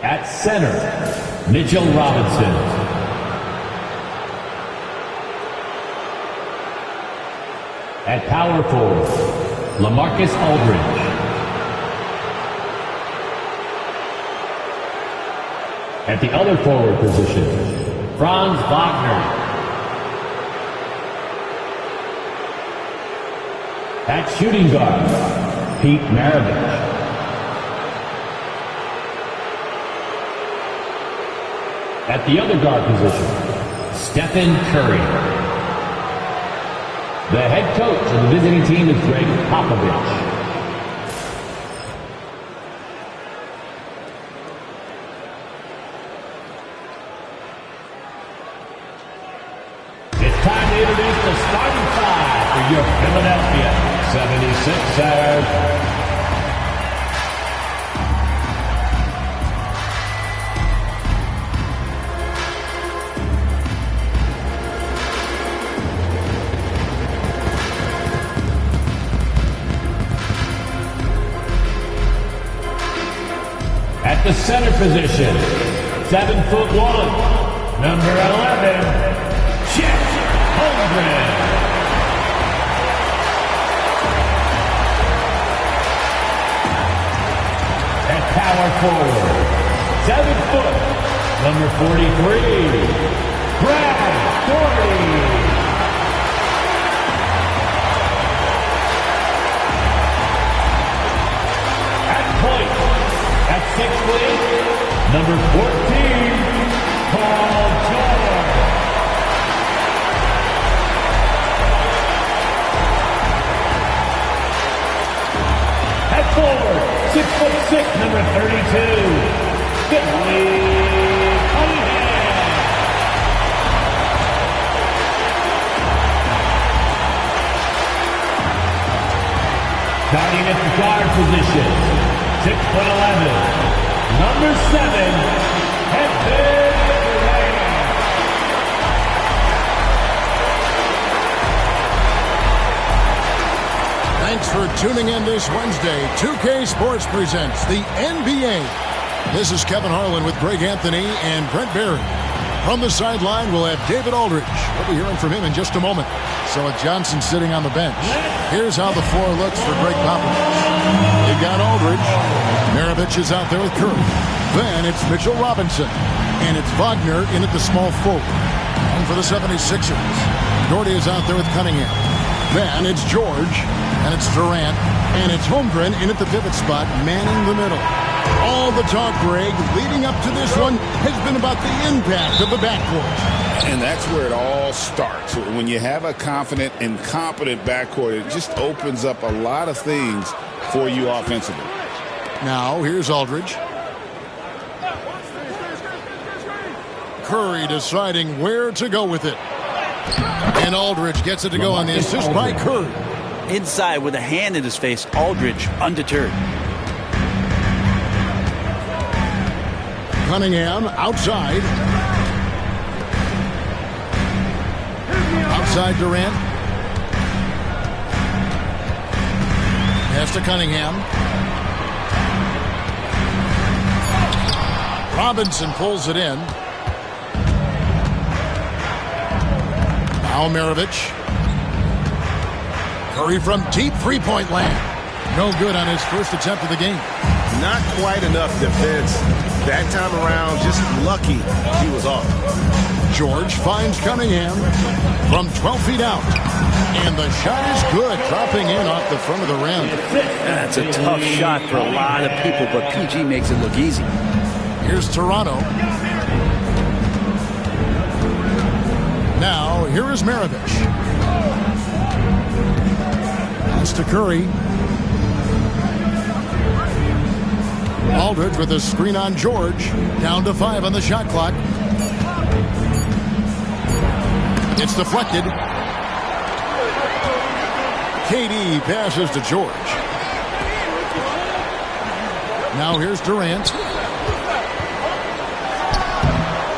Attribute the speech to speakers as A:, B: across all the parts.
A: At center, Mitchell Robinson. At power forward, LaMarcus Aldridge. At the other forward position, Franz Wagner. At shooting guard, Pete Maravich. At the other guard position, Stephen Curry. The head coach of the visiting team is Greg Popovich. It's time to introduce the starting five for your Philadelphia 76ers. At the center position, 7-foot Rollin, number 11, Chet Holmgren. At power forward, 7-foot, number 43, Brad Daugherty. At 6 feet, number 14, Paul George. At forward, 6'6", number 32, Billy Cunningham. Starting at the guard position, 6'11", number 7, Kevin Durant.
B: Thanks for tuning in this Wednesday. 2K Sports presents the NBA. This is Kevin Harlan with Greg Anthony and Brent Barry. From the sideline, we'll have David Aldridge. We'll be hearing from him in just a moment. So Johnson sitting on the bench. Here's how the floor looks for Greg Popovich. They've got Aldridge. Maravich is out there with Curry. Then it's Mitchell Robinson. And it's Wagner in at the small forward. And for the 76ers, Daugherty is out there with Cunningham. Then it's George. And it's Durant. And it's Holmgren in at the pivot spot, manning the middle. All the talk, Greg, leading up to this one has been about the impact of the backcourt.
C: And that's where it all starts. When you have a confident and competent backcourt, it just opens up a lot of things for you offensively.
B: Now, here's Aldridge. Curry deciding where to go with it. And Aldridge gets it to go on the assist by Curry.
D: Inside with a hand in his face, Aldridge undeterred.
B: Cunningham outside. Outside Durant. Pass to Cunningham. Robinson pulls it in. Now Maravich. Curry from deep three-point land. No good on his first attempt of the game.
E: Not quite enough defense. That time around, just lucky he was off.
B: George finds Cunningham from 12 feet out. And the shot is good, dropping in off the front of the rim.
D: That's a tough shot for a lot of people, but PG makes it look easy.
B: Here's Toronto. Now, here is Maravich. Pass to Curry. Aldridge with a screen on George. Down to 5 on the shot clock. It's deflected. KD passes to George. Now here's Durant.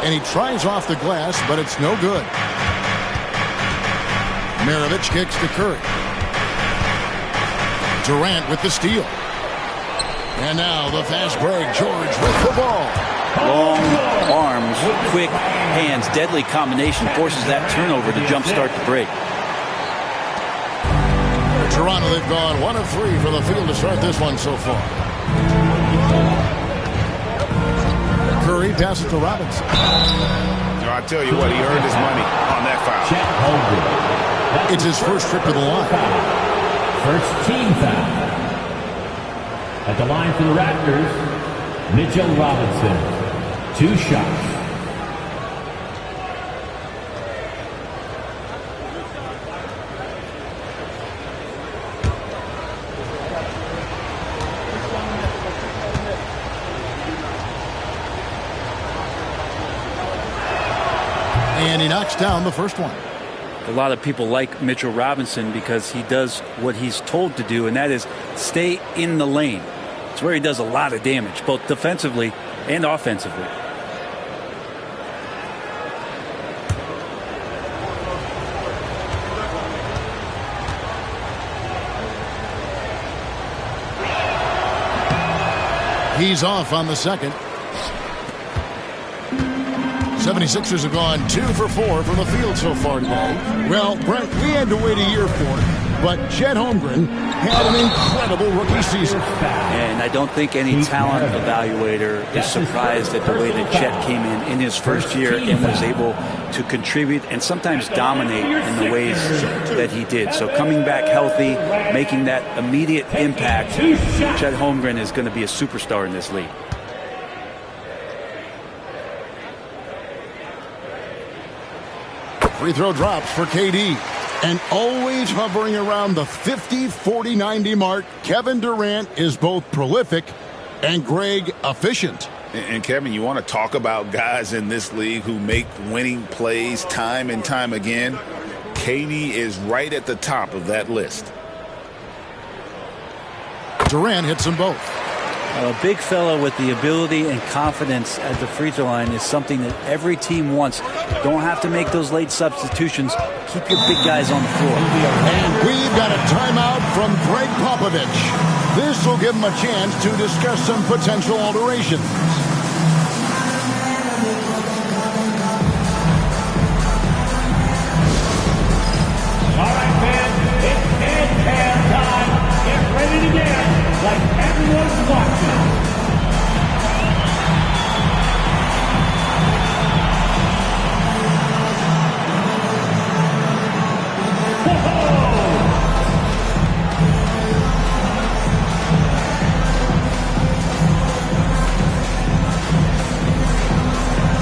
B: And he tries off the glass, but it's no good. Maravich kicks to Curry. Durant with the steal. And now the fast break. George with the ball.
D: Long arms, quick hands, deadly combination forces that turnover to jumpstart the break.
B: Toronto, they've gone 1 of 3 for the field to start this one so far. Curry passes to Robinson.
C: I tell you what, he earned his money on that foul.
B: It's his first trip to the line.
A: First team foul. At the line for the Raptors, Mitchell Robinson. 2 shots.
B: And he knocks down the first one.
D: A lot of people like Mitchell Robinson because he does what he's told to do, and that is stay in the lane. It's where he does a lot of damage, both defensively and offensively.
B: He's off on the second. 76ers have gone 2 for 4 from the field so far today. Well, Brent, we had to wait a year for it, but Chet Holmgren had an incredible rookie season.
D: And I don't think any talent evaluator is surprised at the way that Chet came in his first year and was able to contribute and sometimes dominate in the ways that he did. So coming back healthy, making that immediate impact, Chet Holmgren is going to be a superstar in this league.
B: Free throw drops for KD. And always hovering around the 50, 40, 90 mark, Kevin Durant is both prolific and, Greg, efficient.
C: And Kevin, you want to talk about guys in this league who make winning plays time and time again? KD is right at the top of that list.
B: Durant hits them both.
D: A big fellow with the ability and confidence at the free throw line is something that every team wants. Don't have to make those late substitutions. Keep your big guys on the floor.
B: And we've got a timeout from Greg Popovich. This will give him a chance to discuss some potential alterations.
A: All right, man, it's head time. Get ready to dance like everyone's watching.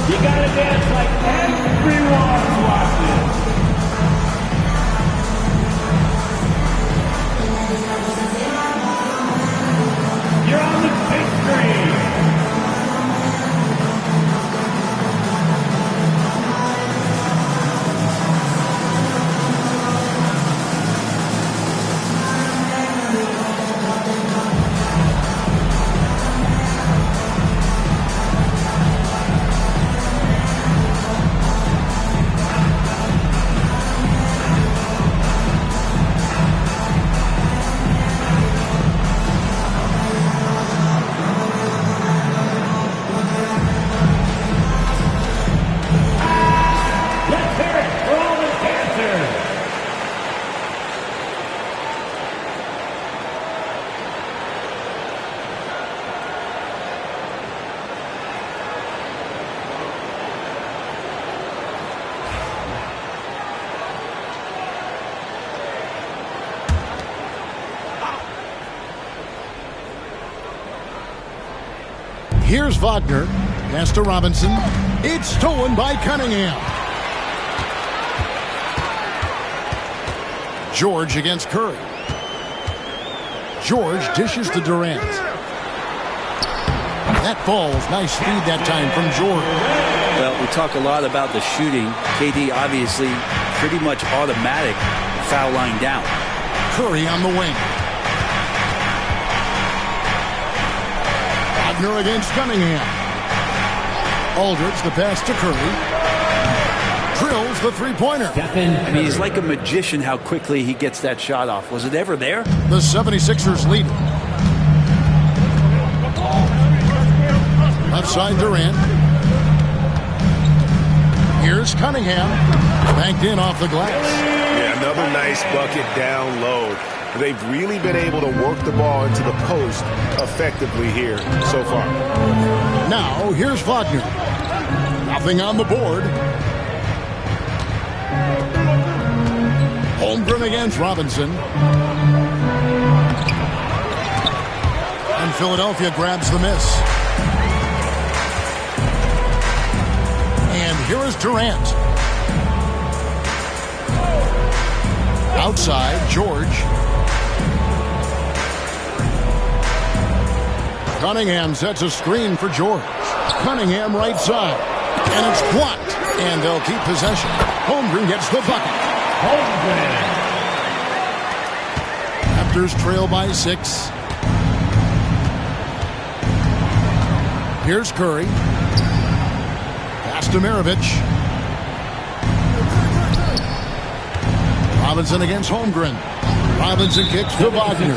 A: You gotta dance like everyone's watching. You're on the big screen.
B: Here's Wagner. Pass to Robinson. It's stolen by Cunningham. George against Curry. George dishes to Durant. That falls. Nice speed that time from George.
D: Well, we talk a lot about the shooting. KD obviously pretty much automatic foul line down.
B: Curry on the wing. Wagner against Cunningham. Aldridge the pass to Curry. Drills the three-pointer.
D: I mean, he's like a magician how quickly he gets that shot off. Was it ever there?
B: The 76ers lead. left side, Durant. Here's Cunningham. Banked in off the glass.
E: Yeah, another nice bucket down low. They've really been able to work the ball into the post effectively here so far.
B: Now, here's Wagner. Nothing on the board. Holmgren against Robinson. And Philadelphia grabs the miss. And here is Durant. Outside, George. Cunningham sets a screen for George. Cunningham right side. And it's blocked. And they'll keep possession. Holmgren gets the bucket.
A: Holmgren.
B: Raptors trail by 6. Here's Curry. Pass to Maravich. Robinson against Holmgren. Robinson kicks to Wagner.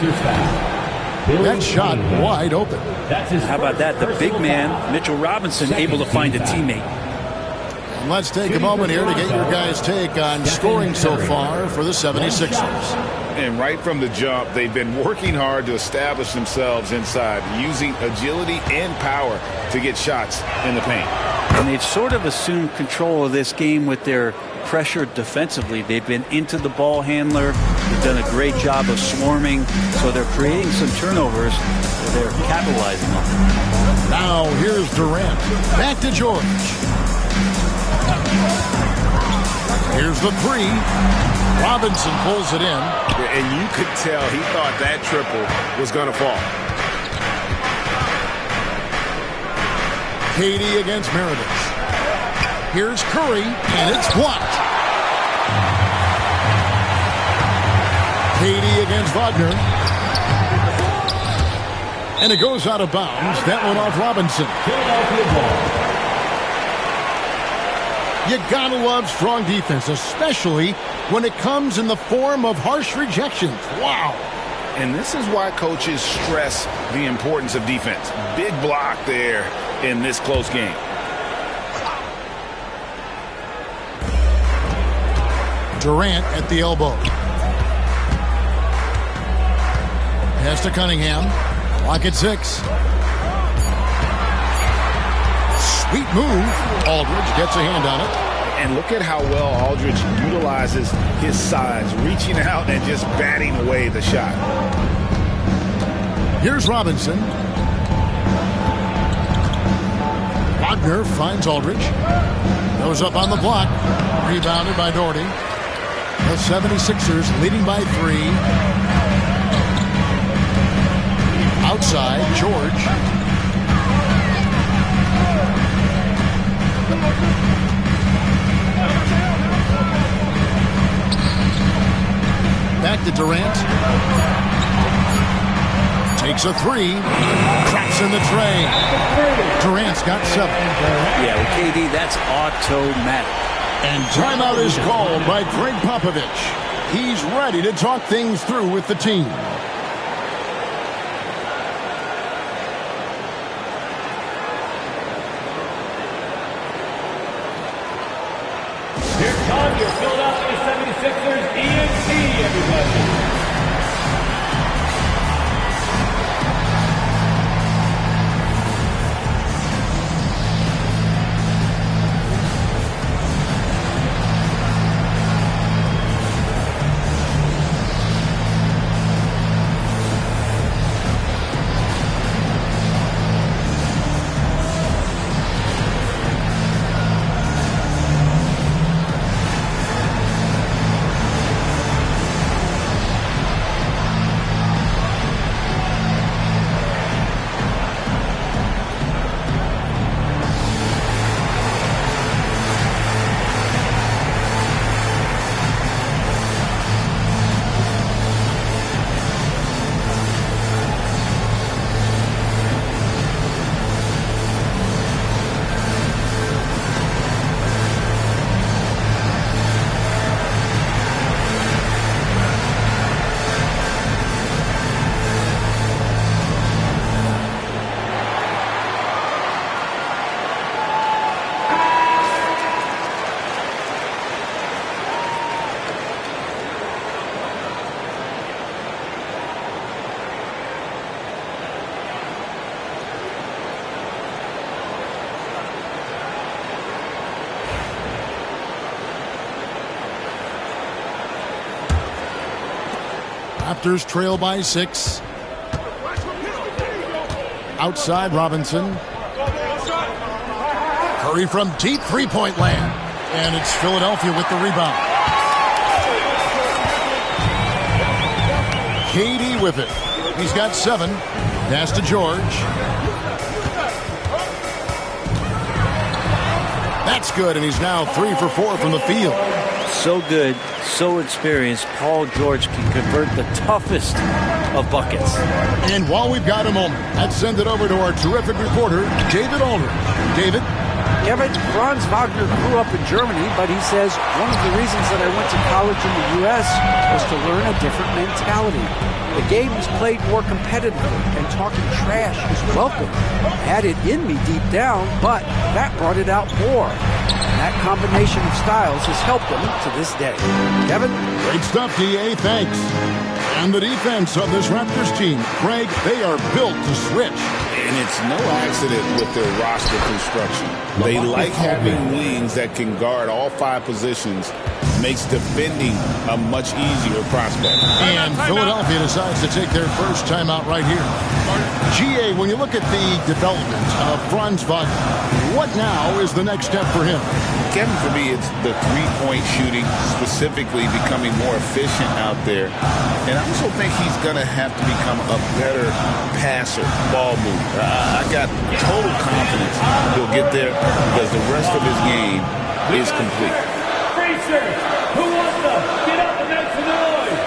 B: That shot wide open.
D: How about that? The big man, Mitchell Robinson, able to find a teammate.
B: And let's take a moment here to get your guys' take on scoring so far for the 76ers.
C: And right from the jump, they've been working hard to establish themselves inside, using agility and power to get shots in the paint.
D: And they've sort of assumed control of this game with their pressure defensively. They've been into the ball handler. They've done a great job of swarming. So they're creating some turnovers that they're capitalizing on.
B: Now here's Durant. Back to George. Here's the 3. Robinson pulls it in.
E: And you could tell he thought that triple was going to fall.
B: KD against Maravich. Here's Curry, and it's blocked. KD against Wagner. And it goes out of bounds. That one off Robinson.
A: Philadelphia ball.
B: You gotta love strong defense, especially when it comes in the form of harsh rejections. Wow.
C: And this is why coaches stress the importance of defense. Big block there in this close game.
B: Durant at the elbow. Pass to Cunningham. Lock at 6. Sweet move. Aldridge gets a hand on it.
C: And look at how well Aldridge utilizes his size, reaching out and just batting away the shot.
B: Here's Robinson. Wagner finds Aldridge. Goes up on the block. Rebounded by Doherty. The 76ers leading by 3. Outside, George. Back to Durant. Takes a 3. Traps in the tray. Durant's got 7.
D: Yeah, with KD, that's automatic.
B: And timeout is called by Greg Popovich. He's ready to talk things through with the team.
A: Here come your Philadelphia 76ers ENT, everybody.
B: Raptors trail by 6. Outside Robinson. Curry from deep three-point land. And it's Philadelphia with the rebound. KD with it. He's got 7. Pass to George. That's good, and he's now 3 for 4 from the field.
D: So good, so experienced. Paul George can convert the toughest of buckets.
B: And while we've got a moment, let's send it over to our terrific reporter, David Aldridge. David?
F: Kevin, Franz Wagner grew up in Germany, but he says one of the reasons that I went to college in the U.S. was to learn a different mentality. The game is played more competitively, and talking trash is welcome. I had it in me deep down, but that brought it out more. And that combination of styles has helped him to this day. Kevin?
B: Great stuff, D.A. Thanks. And the defense of this Raptors team, Greg, they are built to switch.
C: And it's no accident with their roster construction. They like having wings that can guard all 5 positions. Makes defending a much easier prospect.
B: And Philadelphia decides to take their first timeout right here. GA, when you look at the development of Franz Wagner, what now is the next step for him?
C: Kevin, for me, it's the three-point shooting, specifically becoming more efficient out there. And I also think he's going to have to become a better passer, ball mover. I got total confidence he'll get there because the rest of his game is complete.
A: Who wants to get up and make some noise?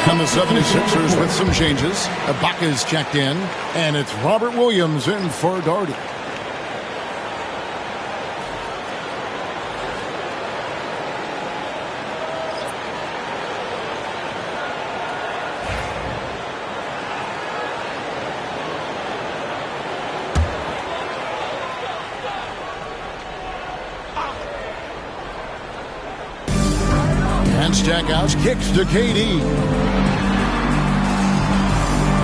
B: And the 76ers with some changes. Ibaka's checked in, and it's Robert Williams in for Darty. And Stackhouse kicks to KD.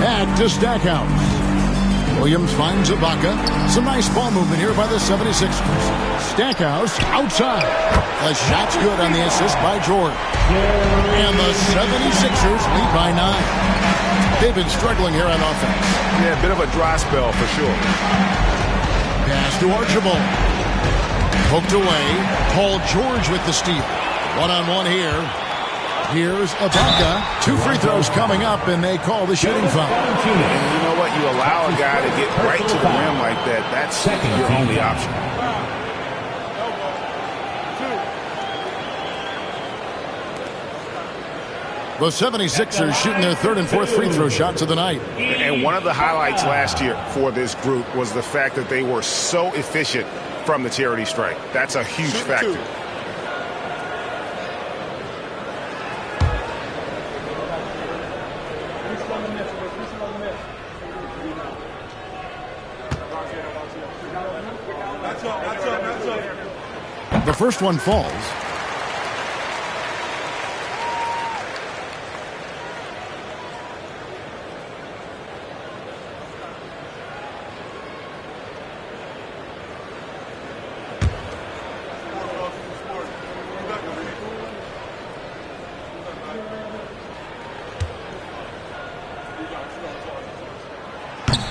B: Back to Stackhouse. Williams finds Ibaka. Some nice ball movement here by the 76ers. Stackhouse outside. The shot's good on the assist by George. And the 76ers lead by 9. They've been struggling here on offense.
E: Yeah, a bit of a dry spell for sure.
B: Pass to Archibald. Poked away. Paul George with the steal. One-on-one here. Here's Ibaka. 2 free throws coming up, and they call the shooting foul.
E: And you know what? You allow a guy to get right to the rim like that. That's your only option.
B: The 76ers shooting their 3rd and 4th free throw shots of the night.
E: And one of the highlights last year for this group was the fact that they were so efficient from the charity stripe. That's a huge factor.
B: The first one falls.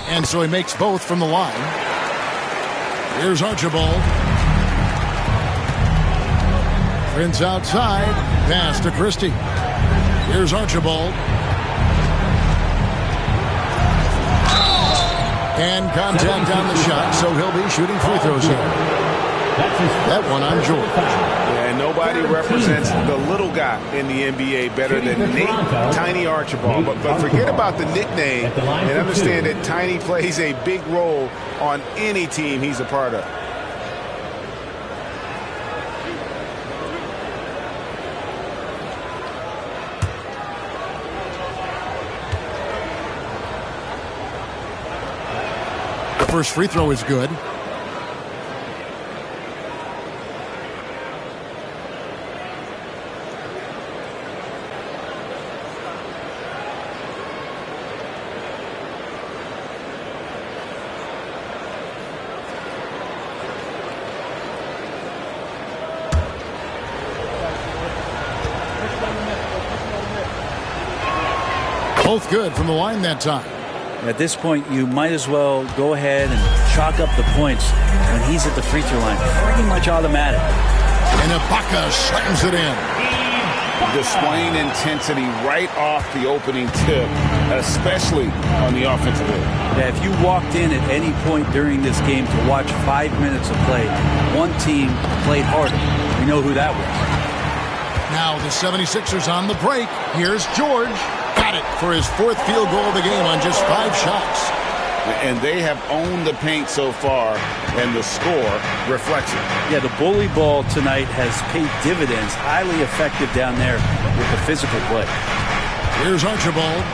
B: And so he makes both from the line. Here's Archibald. Prince outside. Pass to Christie. Here's Archibald. And contact on the shot, so he'll be shooting free throws here. That one on George.
E: Yeah, nobody represents the little guy in the NBA better than Nate Tiny Archibald. But forget about the nickname and understand that Tiny plays a big role on any team he's a part of.
B: The first free throw is good. Both good from the line that time.
D: At this point, you might as well go ahead and chalk up the points when he's at the free throw line. Pretty much automatic.
B: And Ibaka slams it in.
C: Displaying intensity right off the opening tip, especially on the offensive end.
D: Yeah, if you walked in at any point during this game to watch 5 minutes of play, one team played harder. We know who that was.
B: Now the 76ers on the break. Here's George. Got it for his fourth field goal of the game on just 5 shots.
C: And they have owned the paint so far, and the score reflects it.
D: Yeah, the bully ball tonight has paid dividends. Highly effective down there with the physical play.
B: Here's Archibald.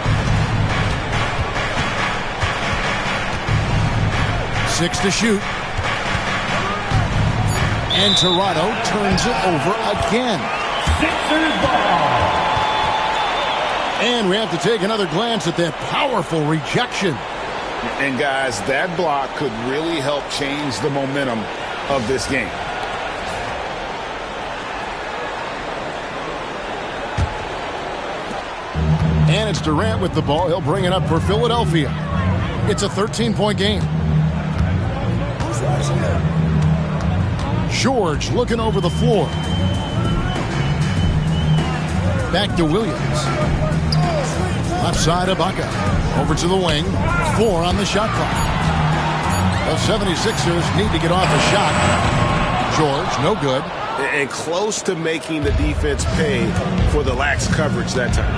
B: 6 to shoot. And Toronto turns it over again.
A: Sixers ball.
B: And we have to take another glance at that powerful rejection.
C: And guys, that block could really help change the momentum of this game.
B: And it's Durant with the ball. He'll bring it up for Philadelphia. It's a 13-point game. George looking over the floor. Back to Williams. Left side, Ibaka. Over to the wing. 4 on the shot clock. The 76ers need to get off a shot. George, no good.
E: And close to making the defense pay for the lax coverage that time.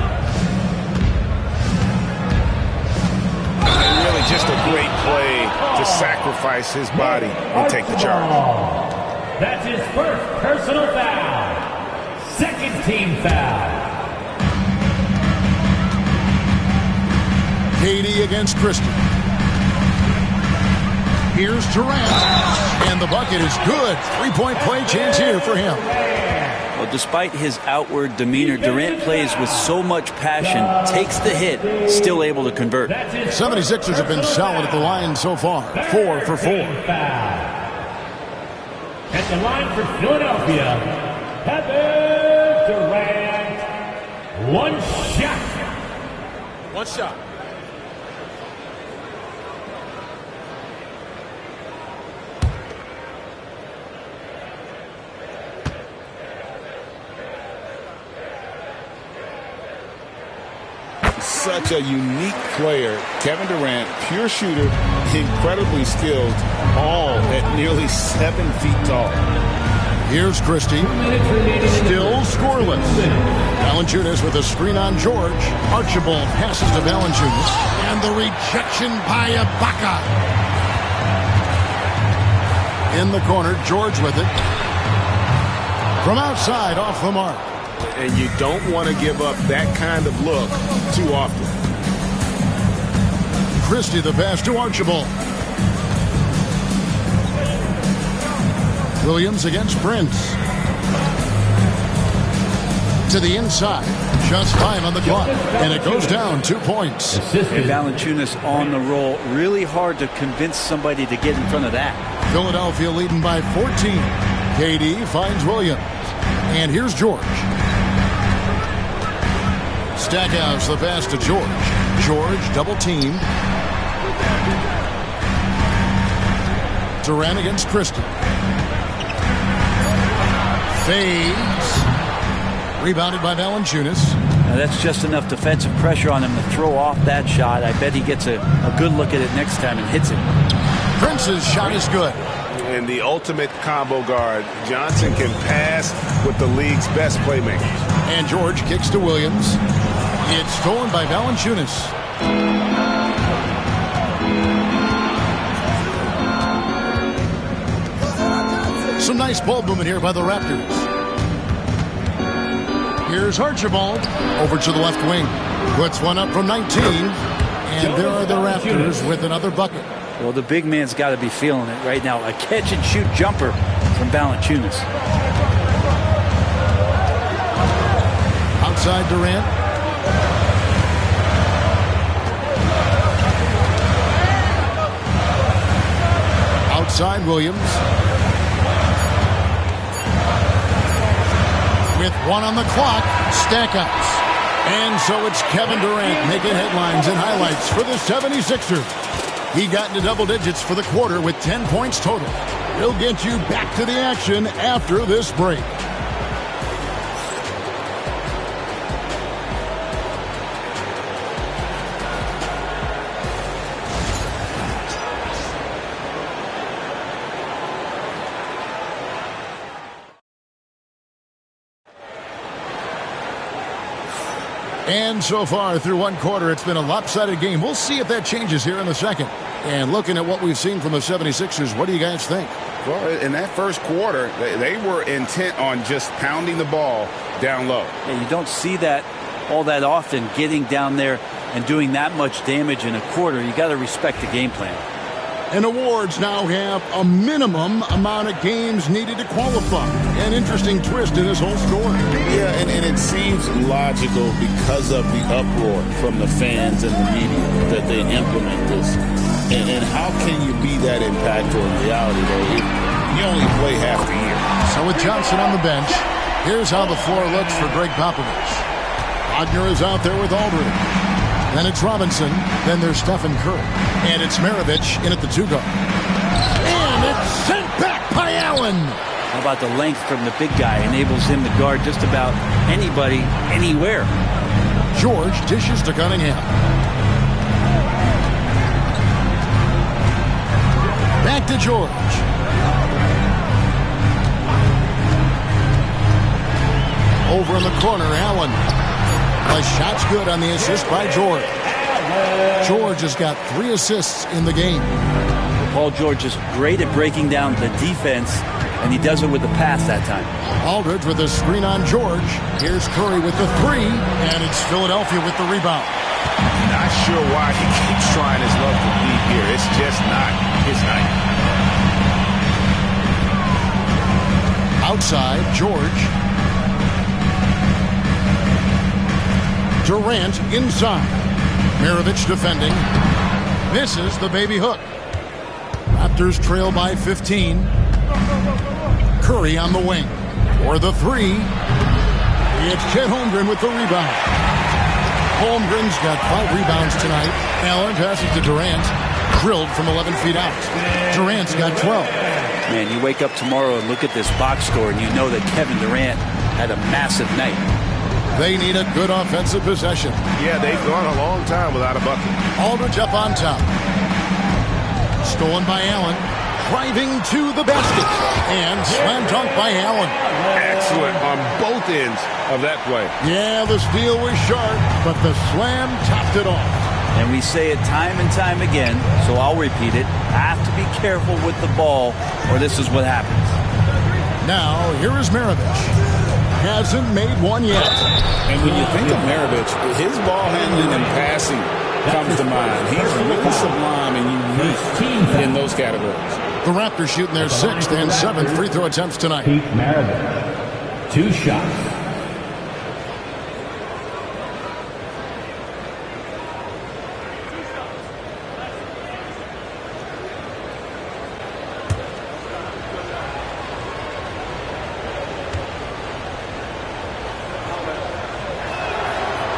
E: And really just a great play to sacrifice his body and take the charge.
A: That's his first personal foul. Second team foul.
B: KD against Christie. Here's Durant. And the bucket is good. 3-point play chance here for him.
D: Well, despite his outward demeanor, Durant plays with so much passion, takes the hit, still able to convert.
B: 76ers have been solid at the line so far. 4 for 4.
A: At the line for Philadelphia, Kevin Durant. One shot.
E: One shot.
C: Such a unique player. Kevin Durant, pure shooter, incredibly skilled, all at nearly 7 feet tall.
B: Here's Christie. Still scoreless. Valanciunas with a screen on George. Archibald passes to Valanciunas. And the rejection by Ibaka. In the corner, George with it. From outside, off the mark.
E: And you don't want to give up that kind of look too often.
B: Christie the pass to Archibald. Williams against Prince. To the inside. Just 5 on the clock. And it goes down 2 points.
D: And Valanciunas on the roll. Really hard to convince somebody to get in front of that.
B: Philadelphia leading by 14. KD finds Williams. And here's George. Stackhouse the pass to George. George double teamed. Durant against Christie. Fades. Rebounded by Valanciunas.
D: Now that's just enough defensive pressure on him to throw off that shot. I bet he gets a good look at it next time and hits it.
B: Prince's shot is good.
E: And the ultimate combo guard. Johnson can pass with the league's best playmakers.
B: And George kicks to Williams. It's stolen by Valanciunas. Some nice ball movement here by the Raptors. Here's Archibald over to the left wing. Puts one up from 19. And there are the Raptors with another bucket.
D: Well, the big man's got to be feeling it right now. A catch-and-shoot jumper from Valanciunas.
B: Outside Durant. Outside Williams. With one on the clock, stackouts. And so it's Kevin Durant making headlines and highlights for the 76ers. He got into double digits for the quarter with 10 points total. He'll get you back to the action after this break. And so far through one quarter, it's been a lopsided game. We'll see if that changes here in the second. And looking at what we've seen from the 76ers, what do you guys think?
C: Well, in that first quarter, they were intent on just pounding the ball down low.
D: Yeah, you don't see that all that often, getting down there and doing that much damage in a quarter. You got to respect the game plan.
B: And awards now have a minimum amount of games needed to qualify. An interesting twist in this whole story.
C: Yeah, and it seems logical because of the uproar from the fans and the media that they implement this. And how can you be that impactful in reality, though, if you only play half the year?
B: So with Johnson on the bench, here's how the floor looks for Greg Popovich. Wagner is out there with Aldridge. Then it's Robinson. Then there's Stephen Curry. And it's Maravich in at the 2-guard. And it's sent back by Allen.
D: How about the length from the big guy? Enables him to guard just about anybody, anywhere.
B: George dishes to Cunningham. Back to George. Over in the corner, Allen. A shot's good on the assist by George. George has got 3 assists in the game.
D: Paul George is great at breaking down the defense, and he does it with the pass that time.
B: Aldridge with a screen on George. Here's Curry with the 3, and it's Philadelphia with the rebound.
E: Not sure why he keeps trying his luck from deep here. It's just not his night.
B: Outside, George. Durant inside. Maravich defending. Misses the baby hook. Raptors trail by 15. Curry on the wing. For the 3. It's Chet Holmgren with the rebound. Holmgren's got 5 rebounds tonight. Allen passes to Durant. Drilled from 11 feet out. Durant's got 12.
D: Man, you wake up tomorrow and look at this box score, and you know that Kevin Durant had a massive night.
B: They need a good offensive possession.
E: Yeah, they've gone a long time without a bucket.
B: Aldridge up on top. Stolen by Allen. Driving to the basket. And slam dunk by Allen.
E: Excellent on both ends of that play.
B: Yeah, the steal was sharp, but the slam topped it off.
D: And we say it time and time again, so I'll repeat it. Have to be careful with the ball, or this is what happens.
B: Now, here is Maravich. Hasn't made one yet.
C: And when you think of Maravich, his ball handling and passing comes to mind. He's really sublime and unique in those categories.
B: The Raptors shooting their 6th and 7th free throw attempts tonight.
A: Pete Maravich, 2 shots.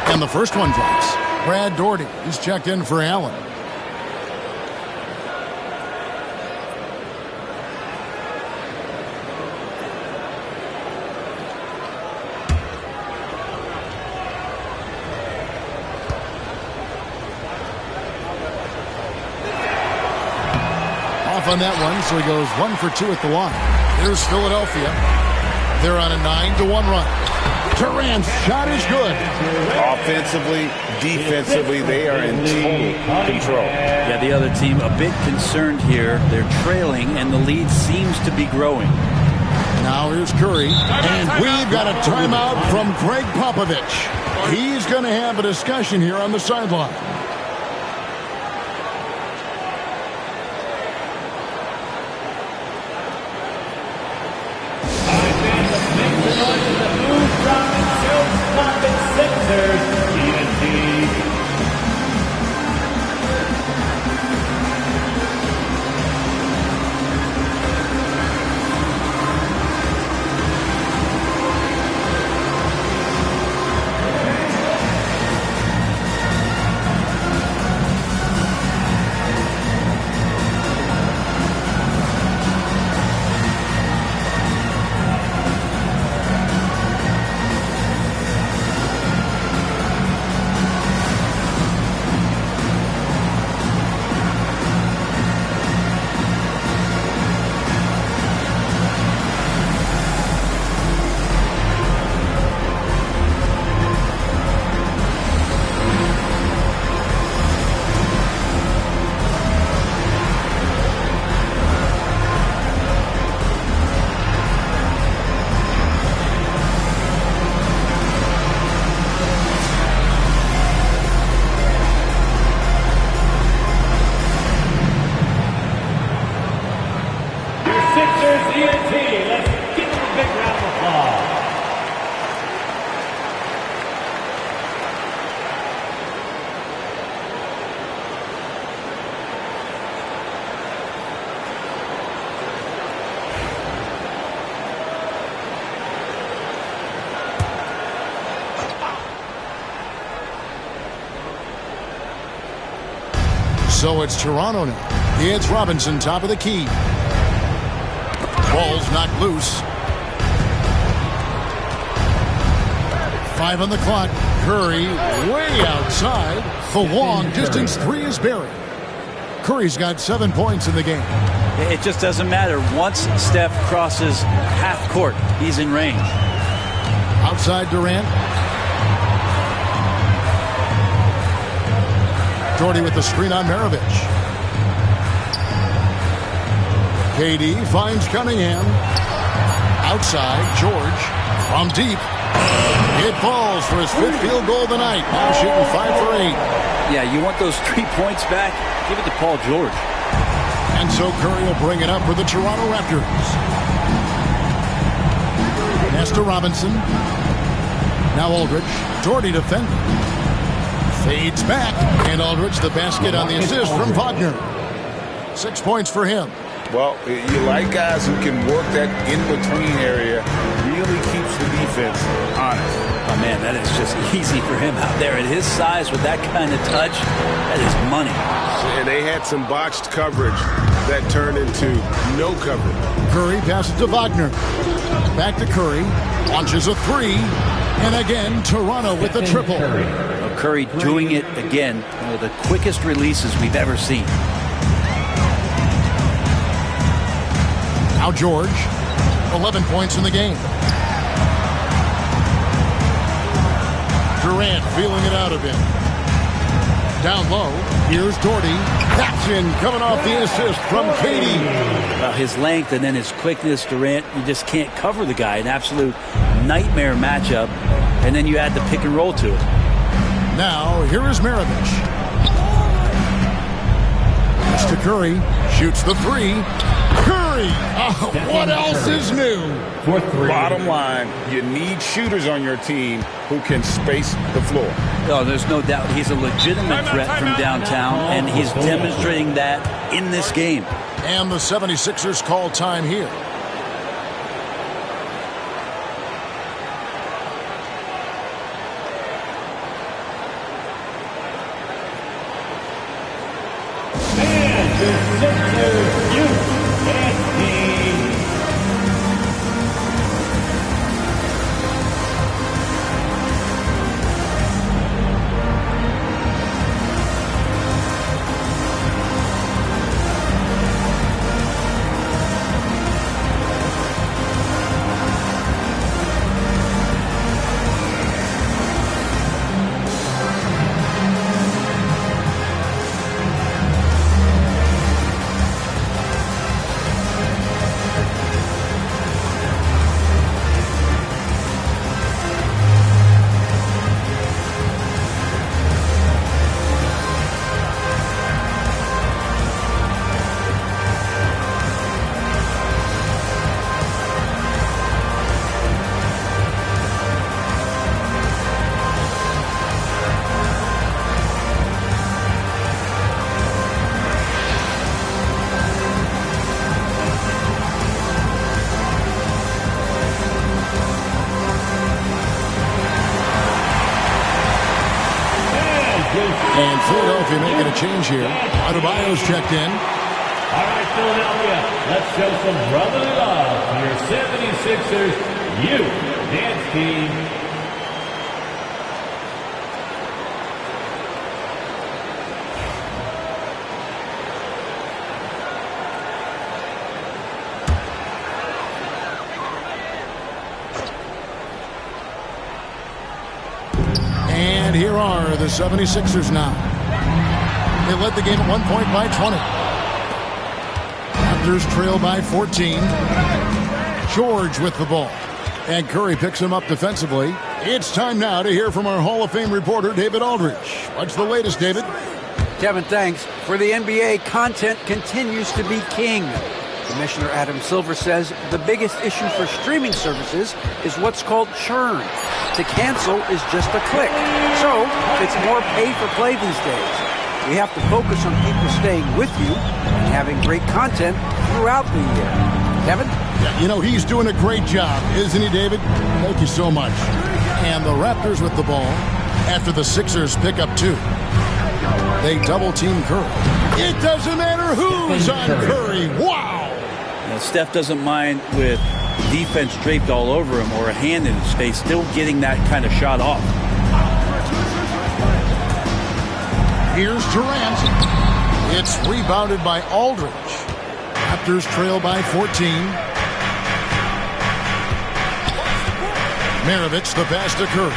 B: And the first one drops. Brad Daugherty is checked in for Allen. Off on that one, so he goes 1 for 2 at the line. Here's Philadelphia. They're on a 9-1 run. Durant's shot is good.
C: Offensively, defensively, they are in total control.
D: Yeah, the other team a bit concerned here. They're trailing, and the lead seems to be growing.
B: Now here's Curry, and we've got a timeout from Greg Popovich. He's going to have a discussion here on the sideline. So it's Toronto now. It's Robinson, top of the key. Ball's knocked loose. 5 on the clock. Curry way outside. The long distance 3 is buried. Curry's got 7 points in the game.
D: It just doesn't matter. Once Steph crosses half court, he's in range.
B: Outside Durant. Jordy with the screen on Maravich. KD finds Cunningham. Outside, George. From deep. It falls for his 5th field goal of the night. Now shooting 5 for 8.
D: Yeah, you want those 3 points back? Give it to Paul George.
B: And so Curry will bring it up for the Toronto Raptors. Pass to Robinson. Now Aldridge. Jordy defending. Fades back. And Aldridge the basket on the assist from Wagner. 6 points for him.
C: Well, you like guys who can work that in-between area. Really keeps the defense honest.
D: Oh, man, that is just easy for him out there. At his size with that kind of touch, that is money.
E: And they had some botched coverage that turned into no coverage.
B: Curry passes to Wagner. Back to Curry. Launches a 3. And again, Toronto with the triple.
D: Curry doing it again. One of the quickest releases we've ever seen.
B: Now George. 11 points in the game. Durant feeling it out of him. Down low. Here's Doherty. That's in, coming off the assist from KD.
D: Well, his length and then his quickness, Durant, you just can't cover the guy. An absolute nightmare matchup. And then you add the pick and roll to it.
B: Now, here is Maravich. Pass to Curry. Shoots the 3. Curry! Oh, what else is new?
C: Bottom line, you need shooters on your team who can space the floor.
D: Oh, there's no doubt he's a legitimate threat from downtown, and he's demonstrating that in this game.
B: And the 76ers call time here. change here. Adebayo's checked in.
A: All right, Philadelphia, let's show some brotherly love to your 76ers youth dance team.
B: And here are the 76ers now. They led the game at 1 point by 20. Raptors trail by 14. George with the ball. And Curry picks him up defensively. It's time now to hear from our Hall of Fame reporter, David Aldridge. What's the latest, David?
F: Kevin, thanks. For the NBA, content continues to be king. Commissioner Adam Silver says the biggest issue for streaming services is what's called churn. To cancel is just a click. So it's more pay for play these days. We have to focus on people staying with you and having great content throughout the year. Kevin?
B: Yeah, you know, he's doing a great job, isn't he, David? Thank you so much. And the Raptors with the ball after the Sixers pick up 2. They double-team Curry. It doesn't matter who's on Curry. Wow!
D: Now, Steph doesn't mind with defense draped all over him or a hand in his face, still getting that kind of shot off.
B: Here's Durant. It's rebounded by Aldridge. Raptors trail by 14. Maravich, the pass to Curry.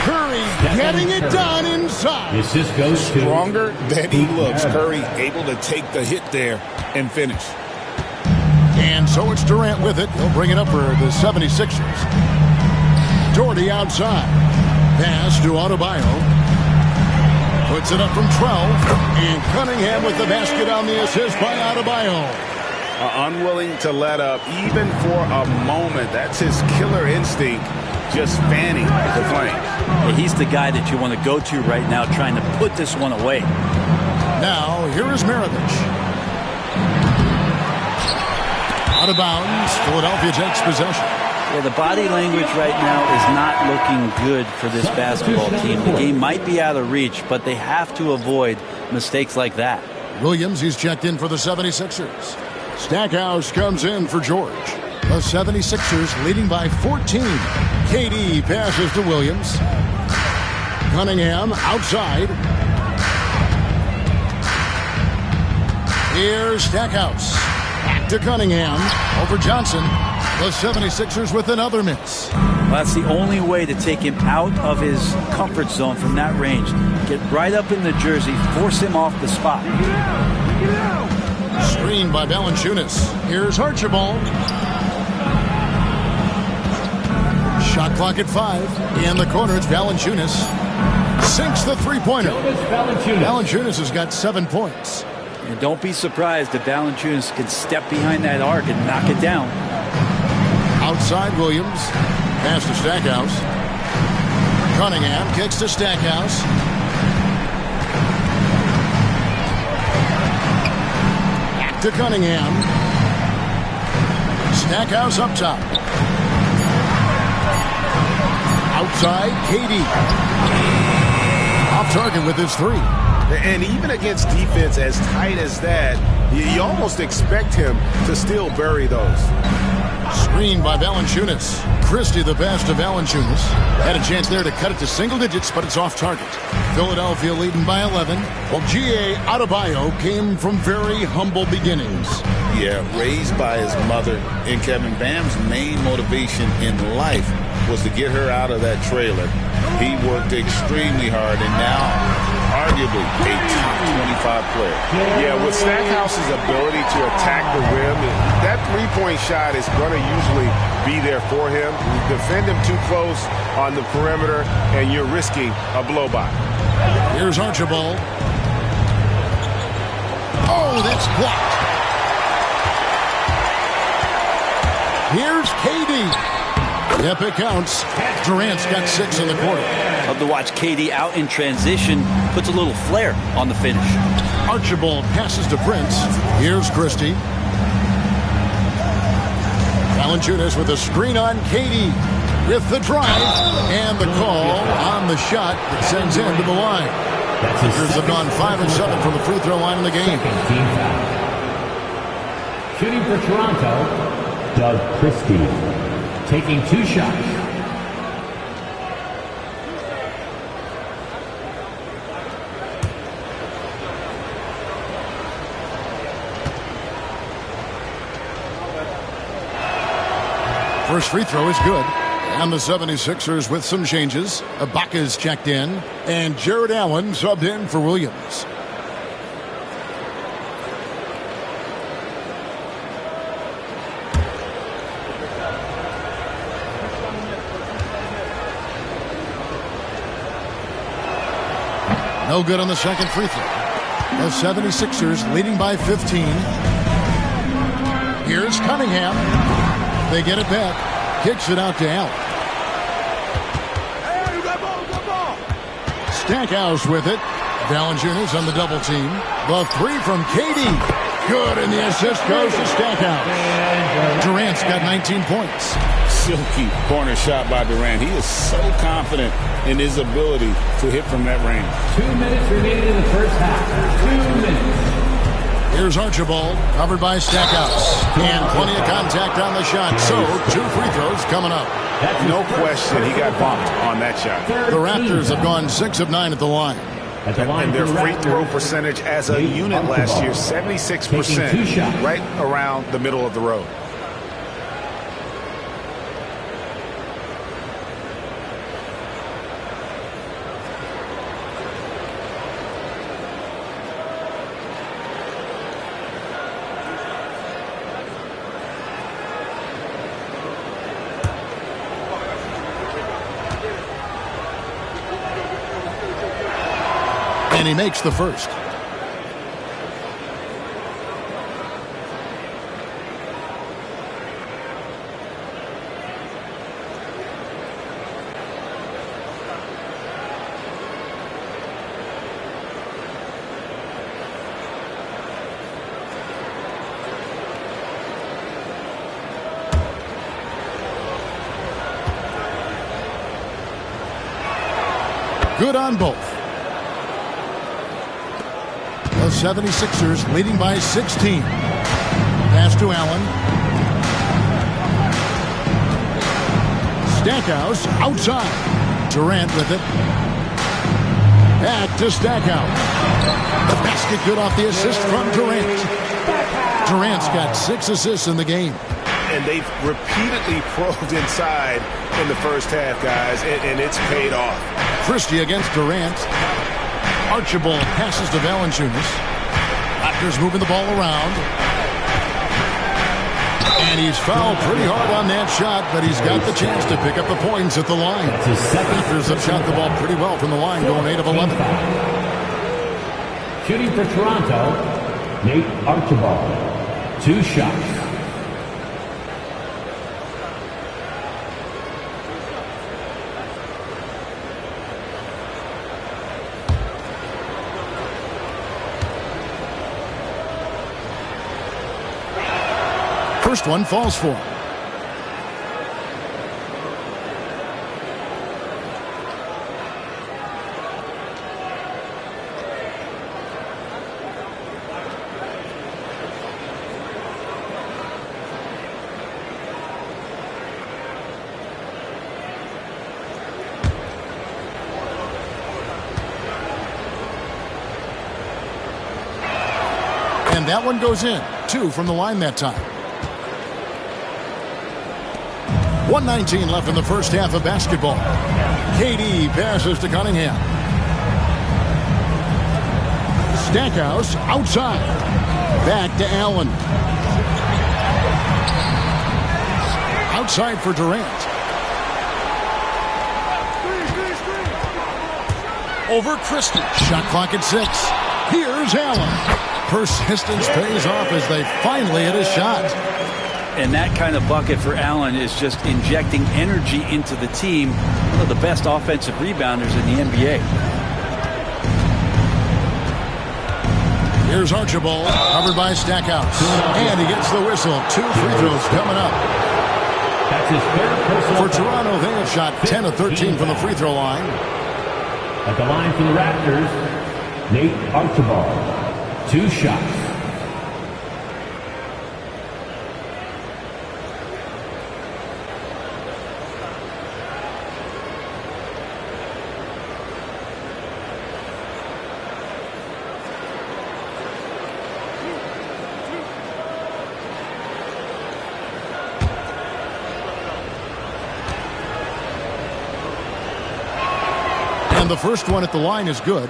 B: Curry getting it done inside.
A: Assist goes to
C: Stronger than he looks. Curry able to take the hit there and finish.
B: And so it's Durant with it. He'll bring it up for the 76ers. Doherty outside. Pass to Adebayo. Puts it up from 12. And Cunningham with the basket on the assist by Adebayo.
C: Unwilling to let up even for a moment. That's his killer instinct, just fanning the flames.
D: Yeah, he's the guy that you want to go to right now, trying to put this one away.
B: Now, here is Maravich. Out of bounds. Philadelphia takes possession.
D: Yeah, the body language right now is not looking good for this basketball team. The game might be out of reach, but they have to avoid mistakes like that.
B: Williams, he's checked in for the 76ers. Stackhouse comes in for George. The 76ers leading by 14. KD passes to Williams. Cunningham outside. Here's Stackhouse. Back to Cunningham. Over Johnson. The 76ers with another miss.
D: Well, that's the only way to take him out of his comfort zone from that range. Get right up in the jersey, force him off the spot.
B: Screened by Valanciunas. Here's Archibald. Shot clock at 5. In the corner, it's Valanciunas. Sinks the three-pointer. Valanciunas has got 7 points.
D: And don't be surprised if Valanciunas can step behind that arc and knock it down.
B: Outside Williams. Pass to Stackhouse. Cunningham kicks to Stackhouse. Back to Cunningham. Stackhouse up top. Outside KD. Off target with his 3.
E: And even against defense as tight as that, you almost expect him to still bury those.
B: Screened by Valanciunas. Christie the pass to Valanciunas. Had a chance there to cut it to single digits, but it's off target. Philadelphia leading by 11. Well, G.A. Adebayo came from very humble beginnings.
C: Yeah, raised by his mother. And Kevin, Bam's main motivation in life was to get her out of that trailer. He worked extremely hard, and now arguably a top 25 player.
E: Yeah, with Stackhouse's ability to attack the rim, that three-point shot is going to usually be there for him. You defend him too close on the perimeter, and you're risking a blow-by.
B: Here's Archibald. Oh, that's blocked. Here's KD. Yep, it counts. Durant's got 6 in the quarter.
D: Love to watch KD out in transition. Puts a little flair on the finish.
B: Archibald passes to Prince. Here's Christie. Valanciunas with a screen on KD. With the drive and the call on the shot that sends him to the line. Raptors have gone 5 of 7 from the free throw line in the game.
A: Second team foul. Shooting for Toronto, Doug Christie. Taking 2 shots.
B: First free throw is good. And the 76ers with some changes. Ibaka's checked in. And Jared Allen subbed in for Williams. No good on the second free throw. The 76ers leading by 15. Here's Cunningham. They get it back. Kicks it out to Allen. Stackhouse with it. Valanciunas on the double team. The 3 from KD. Good, and the assist goes to Stackhouse. Durant's got 19 points.
C: Silky corner shot by Durant. He is so confident in his ability to hit from that range.
A: 2 minutes remaining in the first half. 2 minutes.
B: Here's Archibald, covered by Stackhouse. And plenty of contact on the shot. So, 2 free throws coming up.
E: No question he got bumped on that shot.
B: The Raptors have gone 6 of 9 at the line.
E: And their free throw percentage as a unit last year, 76%, right around the middle of the road.
B: And he makes the first. Good on both. The 76ers leading by 16. Pass to Allen. Stackhouse outside. Durant with it. Back to Stackhouse. The basket good off the assist from Durant. Durant's got 6 assists in the game.
E: And they've repeatedly probed inside in the first half, guys, and it's paid off.
B: Christie against Durant. Archibald passes to Valanciunas. Raptors moving the ball around. And he's fouled pretty hard on that shot, but he's got the chance to pick up the points at the line. Raptors have shot the ball pretty well from the line, going 8 of 11.
A: Shooting for Toronto, Nate Archibald. 2 shots.
B: First one falls for him. And that one goes in. 2 from the line that time. 1:19 left in the first half of basketball. KD passes to Cunningham. Stackhouse outside. Back to Allen. Outside for Durant. Over Christie. Shot clock at 6. Here's Allen. Persistence pays off as they finally hit a shot.
D: And that kind of bucket for Allen is just injecting energy into the team. One of the best offensive rebounders in the NBA.
B: Here's Archibald, covered by Stackhouse. And he gets the whistle. 2 free throws coming up.
A: That's his third personal
B: For Toronto, they have shot 10 of 13 from the free throw line.
A: At the line for the Raptors, Nate Archibald, 2 shots.
B: And the first one at the line is good.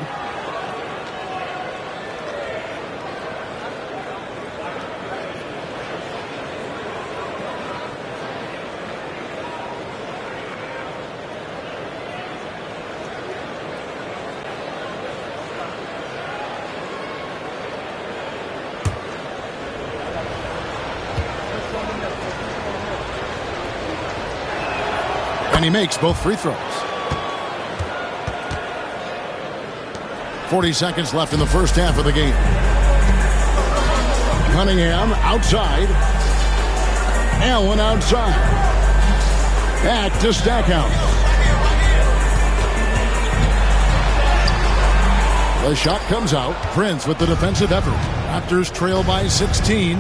B: And he makes both free throws. 40 seconds left in the first half of the game. Cunningham outside. Allen outside. Back to Stackhouse. The shot comes out. Prince with the defensive effort. Raptors trail by 16.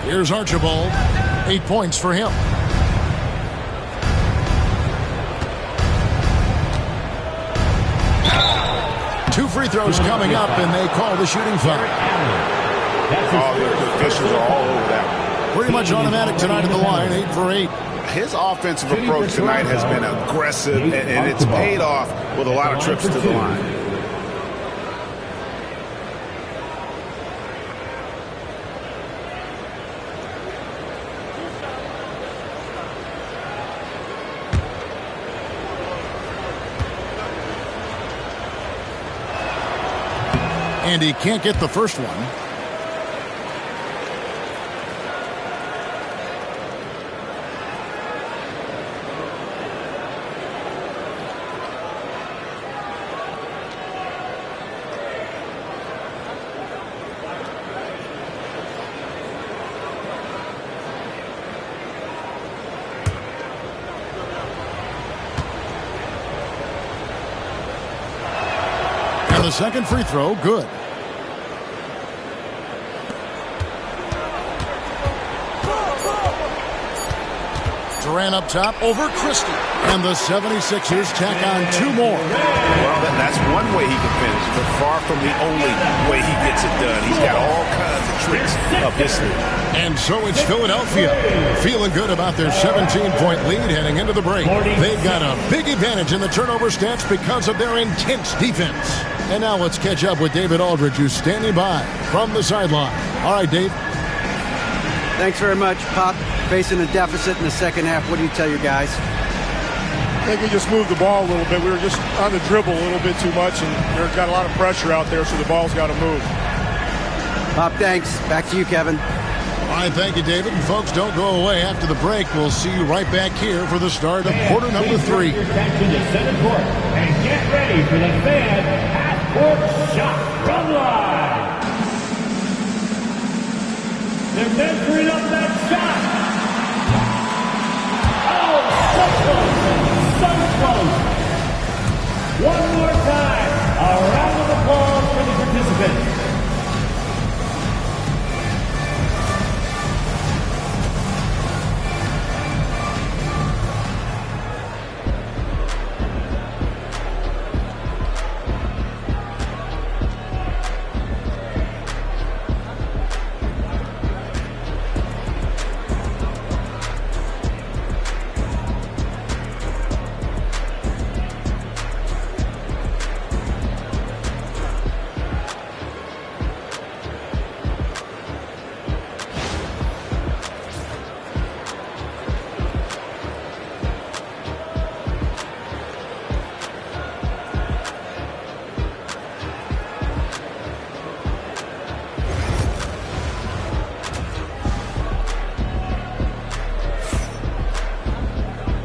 B: Here's Archibald. 8 points for him. Two free throws coming up, and they call the shooting foul.
E: The officials are all over that one.
B: Pretty much automatic tonight at the line, 8 for 8.
E: His offensive approach tonight has been aggressive, and it's paid off with a lot of trips to the line.
B: And he can't get the first one. And the second free throw, good. Durant up top over Christie. And the 76ers tack on 2 more.
E: Well, that's one way he can finish, but far from the only way he gets it done. He's got all kinds of tricks up his sleeve.
B: And so it's Philadelphia feeling good about their 17-point lead heading into the break. They've got a big advantage in the turnover stats because of their intense defense. And now let's catch up with David Aldridge, who's standing by from the sideline. All right, Dave.
F: Thanks very much, Pop. Facing a deficit in the second half, what do you tell your guys?
G: I think we just moved the ball a little bit. We were just on the dribble a little bit too much, and there's got a lot of pressure out there, so the ball's got to move.
F: Pop, thanks. Back to you, Kevin.
B: All right, thank you, David. And folks, don't go away. After the break, we'll see you right back here for the start of quarter number 3.
A: Your attention to center court and get ready for the fan half-court shot from line. They're measuring up that shot. Oh, so close. One more time. A round of applause for the participants.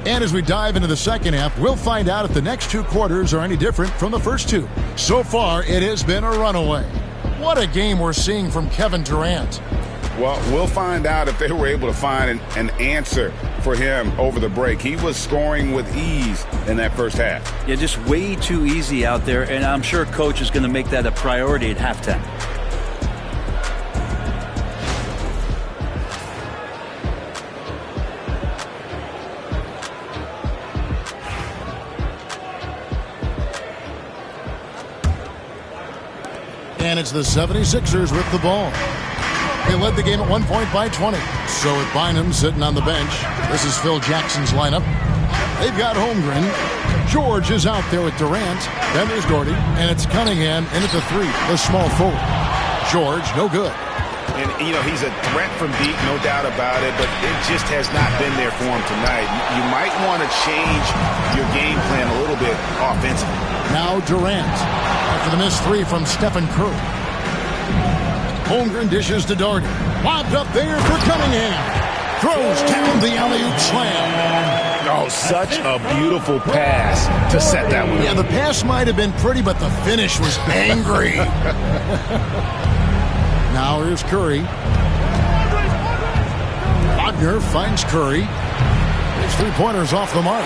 B: And as we dive into the second half, we'll find out if the next 2 quarters are any different from the first 2. So far, it has been a runaway. What a game we're seeing from Kevin Durant.
E: Well, we'll find out if they were able to find an answer
C: for him over the break. He was scoring with ease in that first half.
D: Yeah, just way too easy out there, and I'm sure coach is going to make that a priority at halftime.
B: And it's the 76ers with the ball. They led the game at 1 point by 20. So with Bynum sitting on the bench, this is Phil Jackson's lineup. They've got Holmgren. George is out there with Durant. Then there's Gordy. And it's Cunningham in at the 3, the small forward. George, no good.
E: And, you know, he's a threat from deep, no doubt about it, but it just has not been there for him tonight. You might want to change your game plan a little bit offensively.
B: Now Durant. After the missed 3 from Stephen Curry. Holmgren dishes to Doherty. Lobbed up there for Cunningham. Throws down the alley-oop slam.
E: Oh, such a beautiful pass to set that one.
B: Yeah, the pass might have been pretty, but the finish was angry. Now here's Curry. Wagner finds Curry. His 3-pointers off the mark.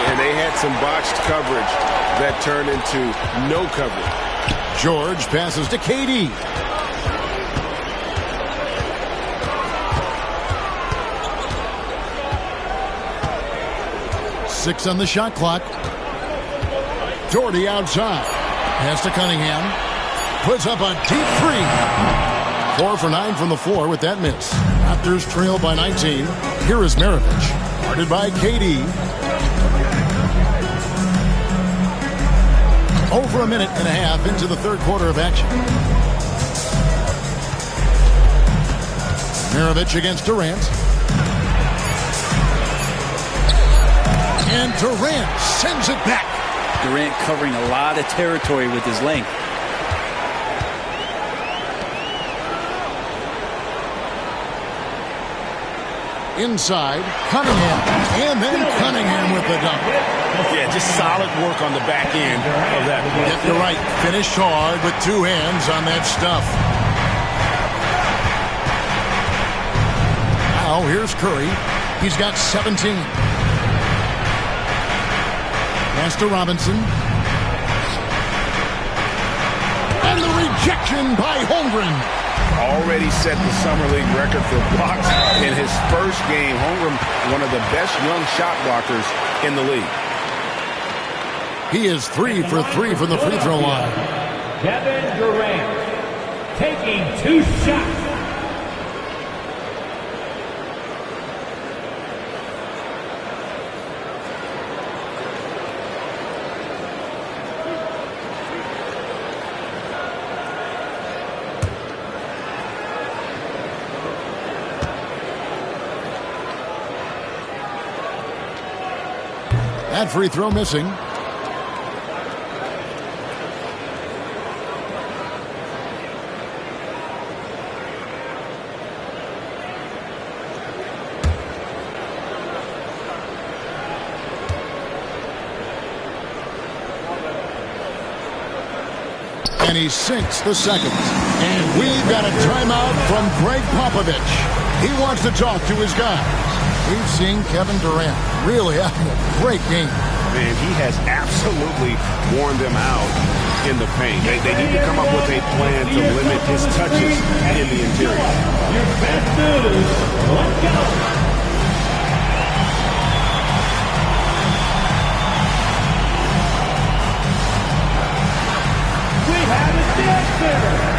E: And they had some botched coverage that turned into no coverage.
B: George passes to KD. Six on the shot clock. Doherty outside. Pass to Cunningham. Puts up a deep 3. 4 for 9 from the floor with that miss. Raptors trail by 19. Here is Maravich. Guarded by KD. Over a minute and a half into the third quarter of action. Maravich against Durant. And Durant sends it back.
D: Durant covering a lot of territory with his length.
B: Inside, Cunningham. And then Cunningham with the dunk.
E: Yeah, just solid work on the back end of that play.
B: Yep, you're right. Finished hard with 2 hands on that stuff. Now, here's Curry. He's got 17. Pass to Robinson. And the rejection by Holmgren.
E: Already set the Summer League record for blocks in his first game. Holmgren, one of the best young shot blockers in the league.
B: He is 3 for 3 from the free throw line.
A: Kevin Durant taking 2 shots.
B: That free throw missing. And he sinks the second. And we've got a timeout from Greg Popovich. He wants to talk to his guys. We've seen Kevin Durant really having a great game.
E: Man, he has absolutely worn them out in the paint. They need to come up with a plan to limit his touches in the interior.
A: Your best news. Let's go. We have a dancer.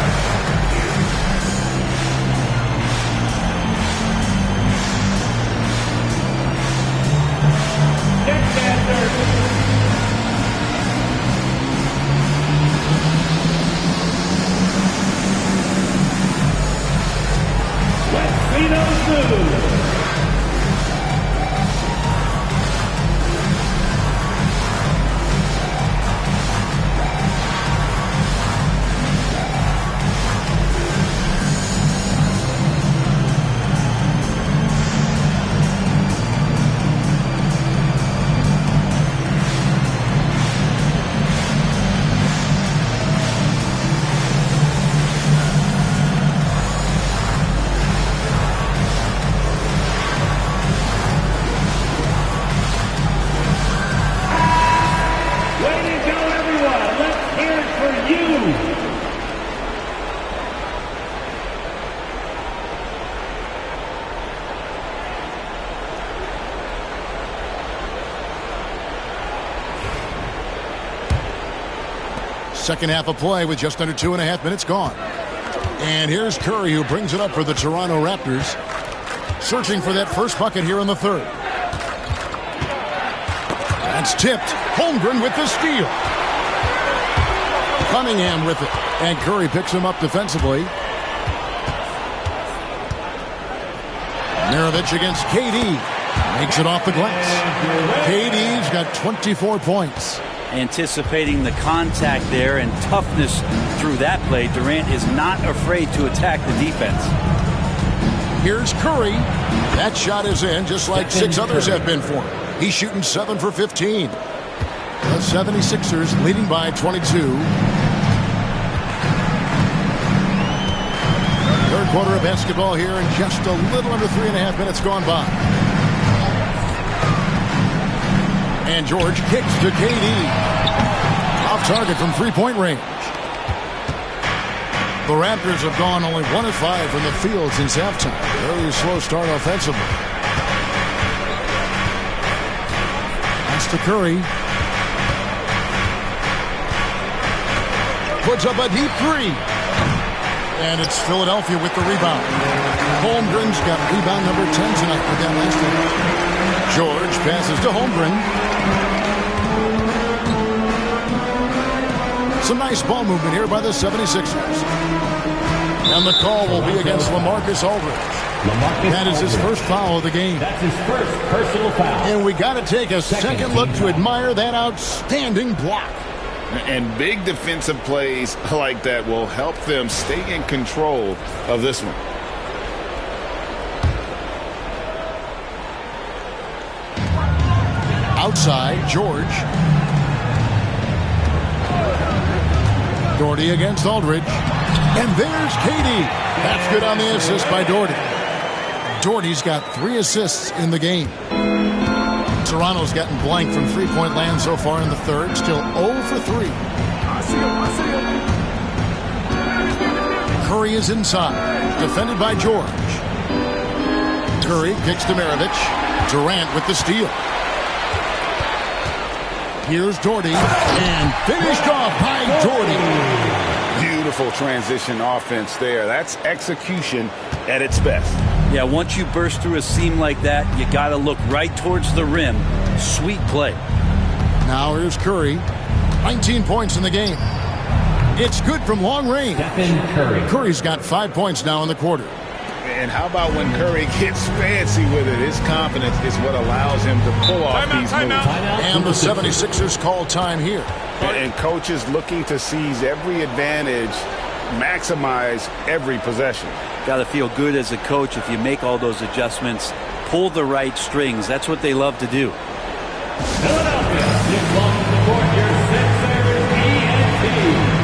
B: Second half of play with just under 2.5 minutes gone. And here's Curry, who brings it up for the Toronto Raptors. Searching for that first bucket here in the third. That's tipped. Holmgren with the steal. Cunningham with it. And Curry picks him up defensively. Mirovic against KD. Makes it off the glass. KD's got 24 points.
D: Anticipating the contact there and toughness through that play, Durant is not afraid to attack the defense.
B: Here's Curry. That shot is in, just like 6 others have been for him. He's shooting 7 for 15. The 76ers leading by 22. Third quarter of basketball here, and just a little under 3.5 minutes gone by. And George kicks to KD. Off target from three-point range. The Raptors have gone only 1 of 5 from the field since halftime. Very slow start offensively. That's to Curry. Puts up a deep three. And it's Philadelphia with the rebound. Holmgren's got rebound number 10 tonight with that last one. George passes to Holmgren. Some nice ball movement here by the 76ers. And the call will be against LaMarcus Aldridge. That is his first foul of the game.
A: That's his first personal foul.
B: And we got to take a second look to admire that outstanding block.
C: And big defensive plays like that will help them stay in control of this one.
B: Outside, George. Doherty against Aldridge. And there's KD. That's good on the assist by Doherty. Doherty's got 3 assists in the game. Toronto's gotten blank from three-point land so far in the third. Still 0 for 3. Curry is inside. Defended by George. Curry kicks to Mirovic. Durant with the steal. Here's Doherty. And finished off by Doherty.
C: Beautiful transition offense there. That's execution at its best.
D: Yeah, once you burst through a seam like that, you got to look right towards the rim. Sweet play.
B: Now here's Curry. 19 points in the game. It's good from long range.
A: Stephen Curry.
B: Curry's got 5 points now in the quarter.
C: And how about when Curry gets fancy with it? His confidence is what allows him to pull off these moves.
B: And the 76ers call time here.
E: And coaches looking to seize every advantage, maximize every possession.
D: Got to feel good as a coach if you make all those adjustments, pull the right strings. That's what they love to do.
A: Philadelphia, just welcome to the court, your Sixers, ENT.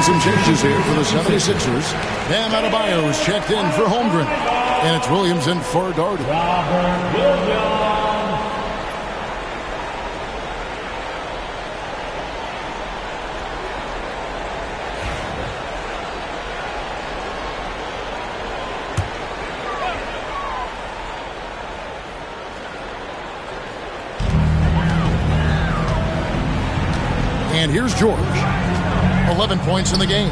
B: Some changes here for the 76ers. Bam Adebayo's checked in for Holmgren. And it's Williams in for Doherty.
A: Robert Williams.
B: And here's George. 11 points in the game.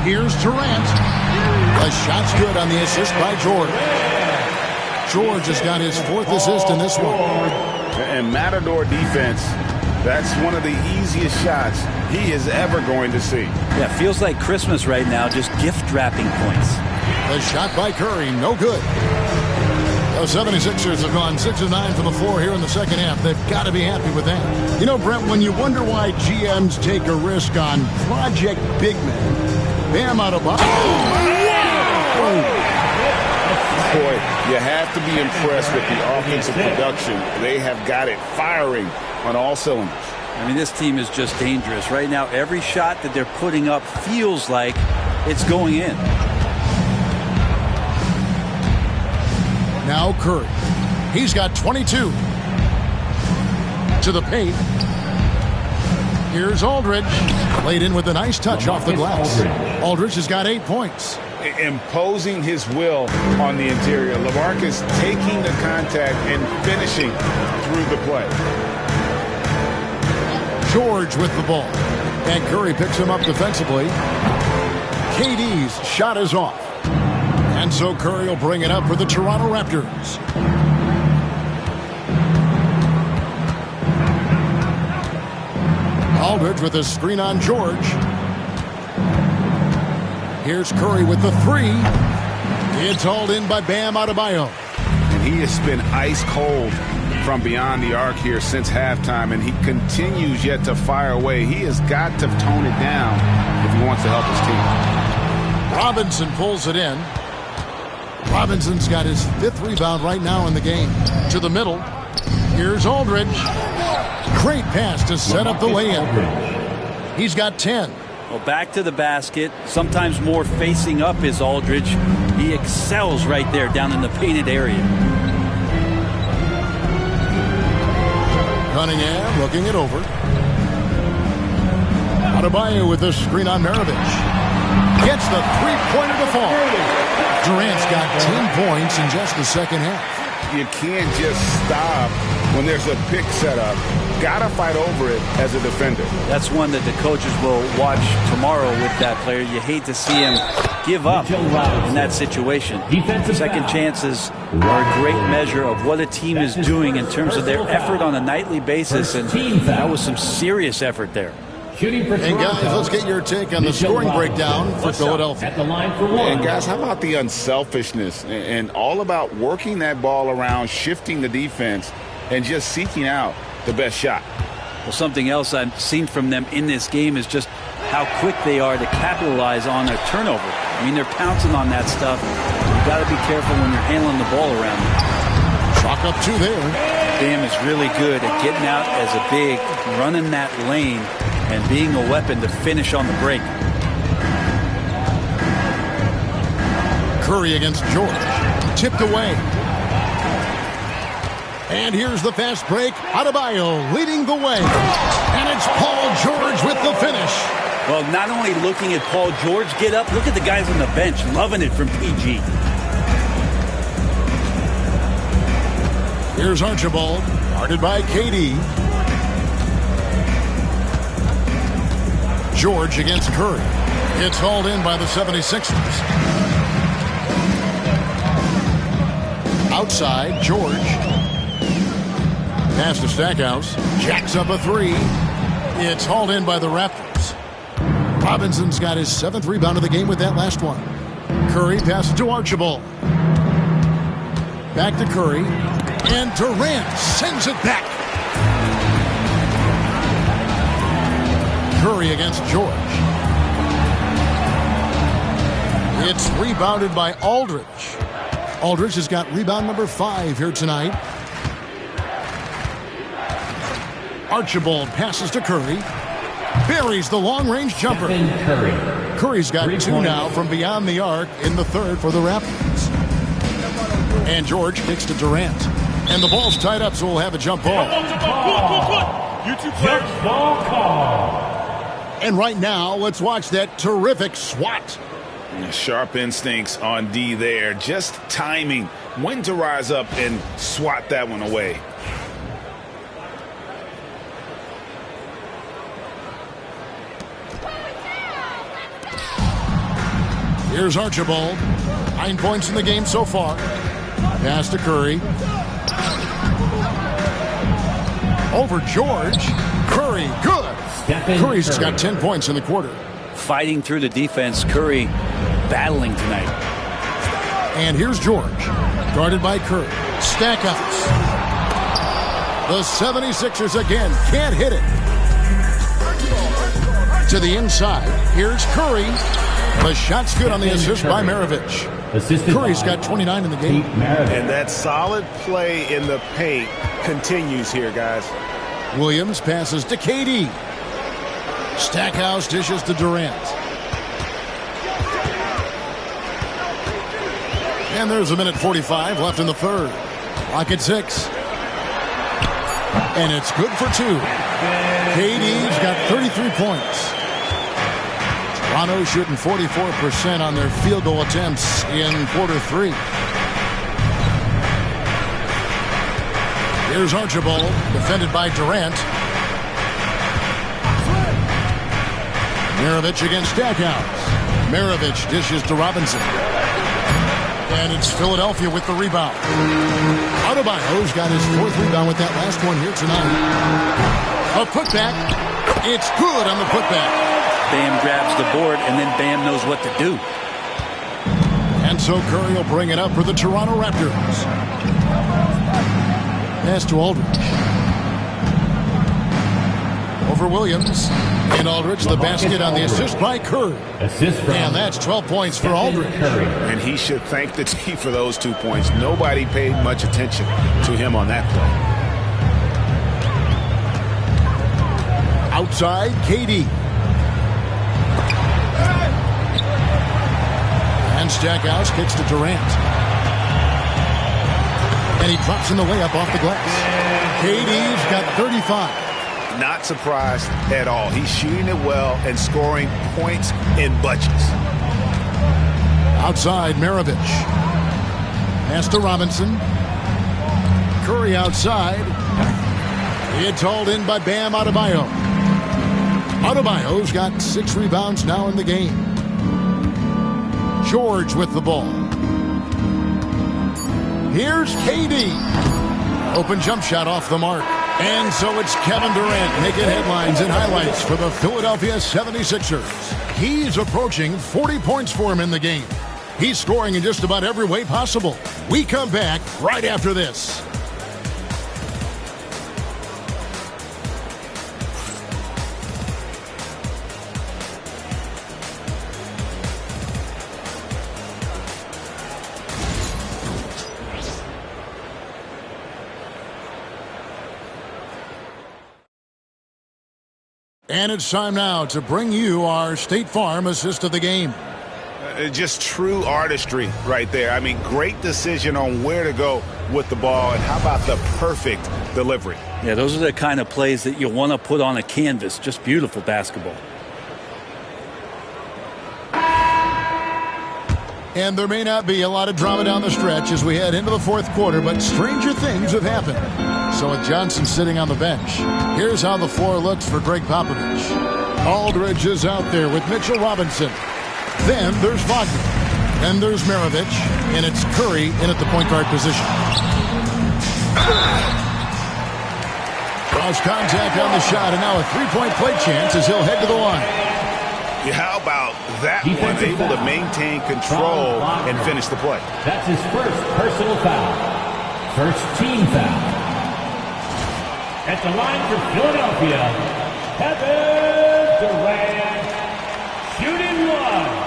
B: Here's Durant. The shot's good on the assist by George. George has got his 4th assist in this one.
E: And Matador defense, that's one of the easiest shots he is ever going to see.
D: Yeah, feels like Christmas right now, just gift wrapping points.
B: The shot by Curry, no good. The 76ers have gone 6 of 9 from the floor here in the second half. They've got to be happy with that. You know, Brent, when you wonder why GMs take a risk on project big men, Bam out of bounds.
E: Boy, you have to be impressed with the offensive production. They have got it firing on all cylinders.
D: I mean, this team is just dangerous. Right now, every shot that they're putting up feels like it's going in.
B: Now Curry. He's got 22. To the paint. Here's Aldridge. Laid in with a nice touch off the glass. Aldridge has got 8 points.
E: Imposing his will on the interior. LaMarcus taking the contact and finishing through the play.
B: George with the ball. And Curry picks him up defensively. KD's shot is off. And so Curry will bring it up for the Toronto Raptors. Aldridge with a screen on George. Here's Curry with the 3. It's hauled in by Bam Adebayo.
E: And he has been ice cold from beyond the arc here since halftime, and he continues yet to fire away. He has got to tone it down if he wants to help his team.
B: Robinson pulls it in. Robinson's got his 5th rebound right now in the game. To the middle. Here's Aldridge. Great pass to set up the layup. He's got 10.
D: Well, back to the basket, sometimes more facing up is Aldridge. He excels right there down in the painted area.
B: Cunningham looking it over. Adebayo with the screen on Maravich. Gets the 3-pointer to fall. Durant's got 10 points in just the second half.
E: You can't just stop when there's a pick set up. Gotta fight over it as a defender.
D: That's one that the coaches will watch tomorrow with that player. You hate to see him give up in that situation. Second chances are a great measure of what a team is doing in terms of their effort on a nightly basis, and that was some serious effort there.
B: And guys, let's get your take on the scoring breakdown for Philadelphia.
A: At the line for 1.
E: And guys, how about the unselfishness and all about working that ball around, shifting the defense, and just seeking out the best shot.
D: Well, something else I've seen from them in this game is just how quick they are to capitalize on a turnover. I mean, they're pouncing on that stuff. You've got to be careful when you're handling the ball around.
B: Chalk up 2 there.
D: Bam is really good at getting out as a big, running that lane, and being a weapon to finish on the break.
B: Curry against George. Tipped away. And here's the fast break. Adebayo leading the way. And it's Paul George with the finish.
D: Well, not only looking at Paul George get up, look at the guys on the bench loving it from PG.
B: Here's Archibald, guarded by KD. George against Curry. It's hauled in by the 76ers. Outside, George. Pass to Stackhouse. Jacks up a 3. It's hauled in by the Raptors. Robinson's got his 7th rebound of the game with that last one. Curry passes to Archibald. Back to Curry. And Durant sends it back. Curry against George. It's rebounded by Aldridge. Aldridge has got rebound number 5 here tonight. Archibald passes to Curry. Buries the long-range jumper. Curry's got 2 now from beyond the arc in the 3rd for the Raptors. And George kicks to Durant. And the ball's tied up, so we'll have a jump ball.
A: Jump ball call.
B: And right now, let's watch that terrific swat.
E: Sharp instincts on D there. Just timing when to rise up and swat that one away.
B: Here's Archibald. 9 points in the game so far. Pass to Curry. Over George. Curry, good. Curry's got 10 points in the quarter.
D: Fighting through the defense. Curry battling tonight.
B: And here's George. Guarded by Curry. Stackhouse. The 76ers again can't hit it. To the inside. Here's Curry. The shot's good on the assist by Maravich. Curry's got 29 in the game.
E: And that solid play in the paint continues here, guys.
B: Williams passes to KD. Stackhouse dishes to Durant. And there's a minute 45 left in the third. Clock at 6. And it's good for 2. KD's got 33 points. Toronto shooting 44% on their field goal attempts in quarter 3. Here's Archibald, defended by Durant. Maravich against Stackhouse. Maravich dishes to Robinson. And it's Philadelphia with the rebound. Adebayo's got his 4th rebound with that last one here tonight. A putback. It's good on the putback.
D: Bam grabs the board, and then Bam knows what to do.
B: And so Curry will bring it up for the Toronto Raptors. Pass to Aldridge. Over Williams. And Aldridge, the basket on the assist by Curry. And that's 12 points for Aldridge.
E: And he should thank the team for those 2 points. Nobody paid much attention to him on that play.
B: Outside, KD. And Stackhouse kicks to Durant. And he drops in the layup off the glass. KD's got 35.
E: Not surprised at all. He's shooting it well and scoring points in bunches.
B: Outside, Maravich. Pass to Robinson. Curry outside. It's hauled in by Bam Adebayo. Adebayo's got 6 rebounds now in the game. George with the ball. Here's KD. Open jump shot off the mark. And so it's Kevin Durant making headlines and highlights for the Philadelphia 76ers. He's approaching 40 points for him in the game. He's scoring in just about every way possible. We come back right after this. And it's time now to bring you our State Farm assist of the game.
E: Just true artistry right there. I mean, great decision on where to go with the ball. And how about the perfect delivery?
D: Yeah, those are the kind of plays that you want to put on a canvas. Just beautiful basketball.
B: And there may not be a lot of drama down the stretch as we head into the 4th quarter, but stranger things have happened. So with Johnson sitting on the bench, here's how the floor looks for Greg Popovich. Aldridge is out there with Mitchell Robinson. Then there's Wagner. Then there's Maravich. And it's Curry in at the point guard position. Cross contact on the shot, and now a 3-point play chance as he'll head to the line.
E: Yeah, how about that one? Able to maintain control and finish the play.
A: That's his first personal foul. First team foul. At the line for Philadelphia, Kevin Durant, shooting one.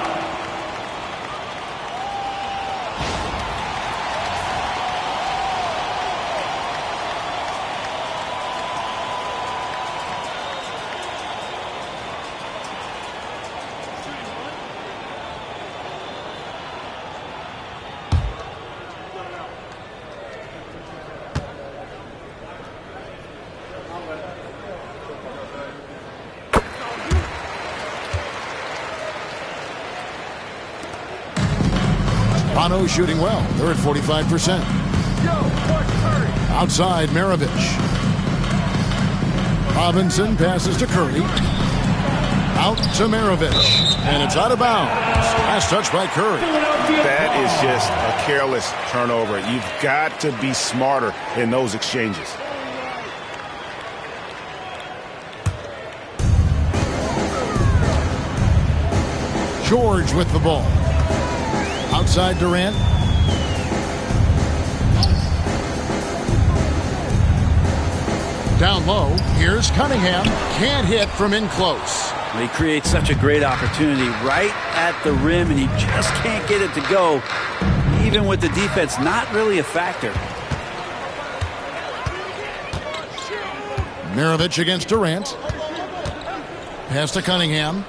B: Toronto shooting well. They're at 45%. Outside, Maravich. Robinson passes to Curry. Out to Maravich. And it's out of bounds. Last touch by Curry.
E: That is just a careless turnover. You've got to be smarter in those exchanges.
B: George with the ball. Outside Durant. Down low. Here's Cunningham. Can't hit from in close.
D: He creates such a great opportunity right at the rim, and he just can't get it to go. Even with the defense, not really a factor.
B: Maravich against Durant. Pass to Cunningham.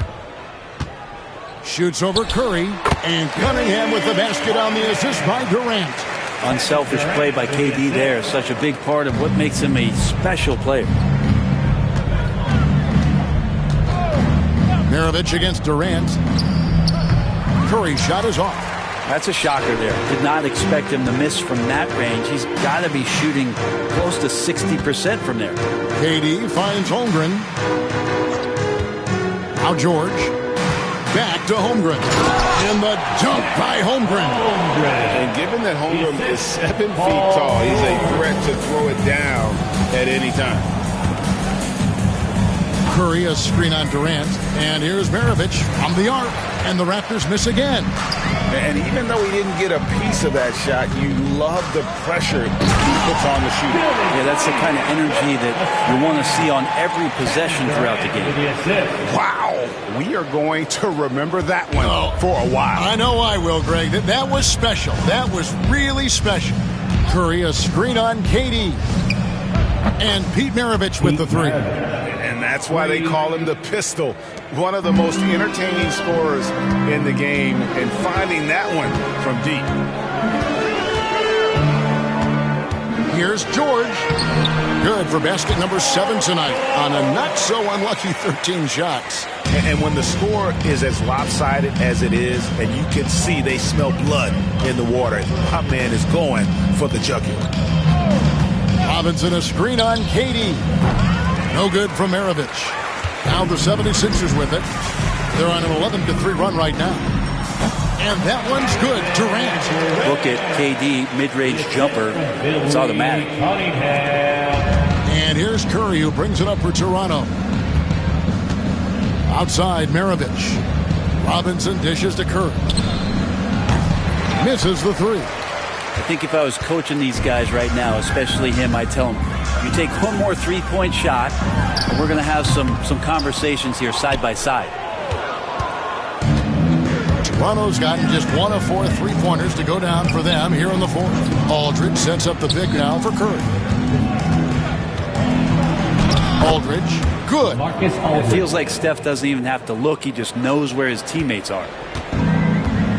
B: Shoots over Curry. And Cunningham with the basket on the assist by Durant.
D: Unselfish play by KD there. Such a big part of what makes him a special player.
B: Maravich against Durant. Curry's shot is off.
D: That's a shocker there. Did not expect him to miss from that range. He's got to be shooting close to 60% from there.
B: KD finds Holmgren. Now George. Back to Holmgren. And the dunk by Holmgren.
E: And given that Holmgren is 7 feet tall, he's a threat to throw it down at any time.
B: Curry, a screen on Durant. And here's Maravich from the arc. And the Raptors miss again.
E: And even though he didn't get a piece of that shot, you love the pressure he puts on the shooter.
D: Yeah, that's the kind of energy that you want to see on every possession throughout the game.
E: Wow. We are going to remember that one for a while.
B: I know I will, Greg. That was special. That was really special. Curry, a screen on KD. And Pete Maravich with the three.
E: And that's why they call him the pistol. One of the most entertaining scorers in the game. And finding that one from deep.
B: Here's George. Good for basket number 7 tonight on a not-so-unlucky 13 shots.
E: And when the score is as lopsided as it is, and you can see they smell blood in the water, my man is going for the jugular.
B: Robinson, a screen on KD. No good from Maravich. Now the 76ers with it. They're on an 11-3 run right now. And that one's good. Durant.
D: Look at KD, mid-range jumper. It's automatic.
B: And here's Curry, who brings it up for Toronto. Outside, Maravich. Robinson dishes to Curry. Misses the three.
D: I think if I was coaching these guys right now, especially him, I'd tell him, you take one more three-point shot, and we're going to have some conversations here side by side.
B: Toronto's gotten just 1 of 4 3-pointers to go down for them here in the fourth. Aldridge sets up the pick now for Curry. Aldridge, good.
D: It feels like Steph doesn't even have to look. He just knows where his teammates are.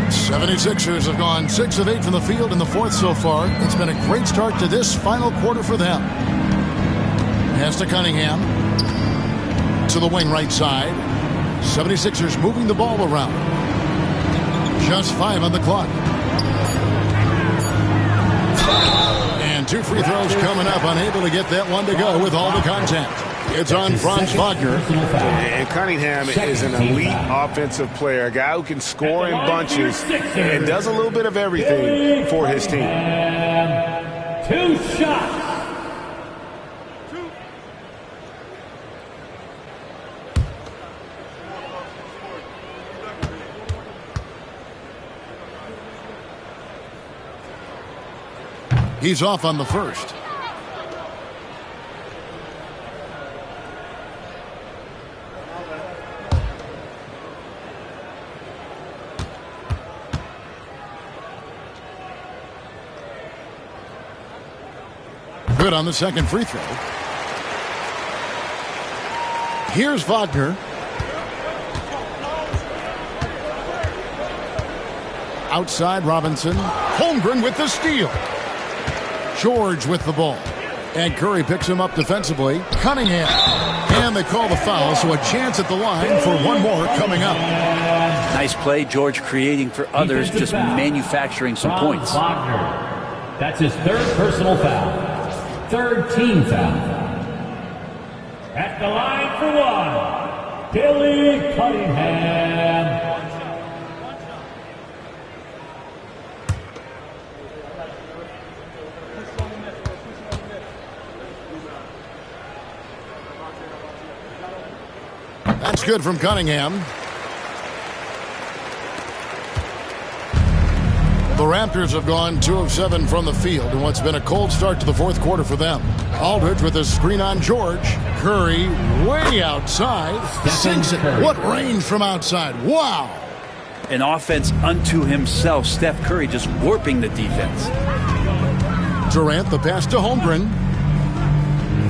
B: 76ers have gone 6 of 8 from the field in the fourth so far. It's been a great start to this final quarter for them. Pass to Cunningham. To the wing right side. 76ers moving the ball around. Just 5 on the clock. And 2 free throws coming up. Unable to get that one to go with all the contact. It's on Franz Wagner.
E: And Cunningham is an elite offensive player, a guy who can score in bunches and does a little bit of everything for his team.
A: 2 shots.
B: He's off on the first. Good on the second free throw. Here's Wagner. Outside Robinson. Holmgren with the steal. George with the ball. And Curry picks him up defensively. Cunningham. And they call the foul, so a chance at the line for one more coming up.
D: Nice play, George creating for others, just manufacturing some points.
A: That's his 3rd personal foul. 3rd team foul. At the line for one, Billy Cunningham.
B: That's good from Cunningham. The Raptors have gone 2 of 7 from the field in what's been a cold start to the fourth quarter for them. Aldridge with a screen on George. Curry way outside. Sinks it. What range from outside. Wow.
D: An offense unto himself. Steph Curry just warping the defense.
B: Durant, the pass to Holmgren.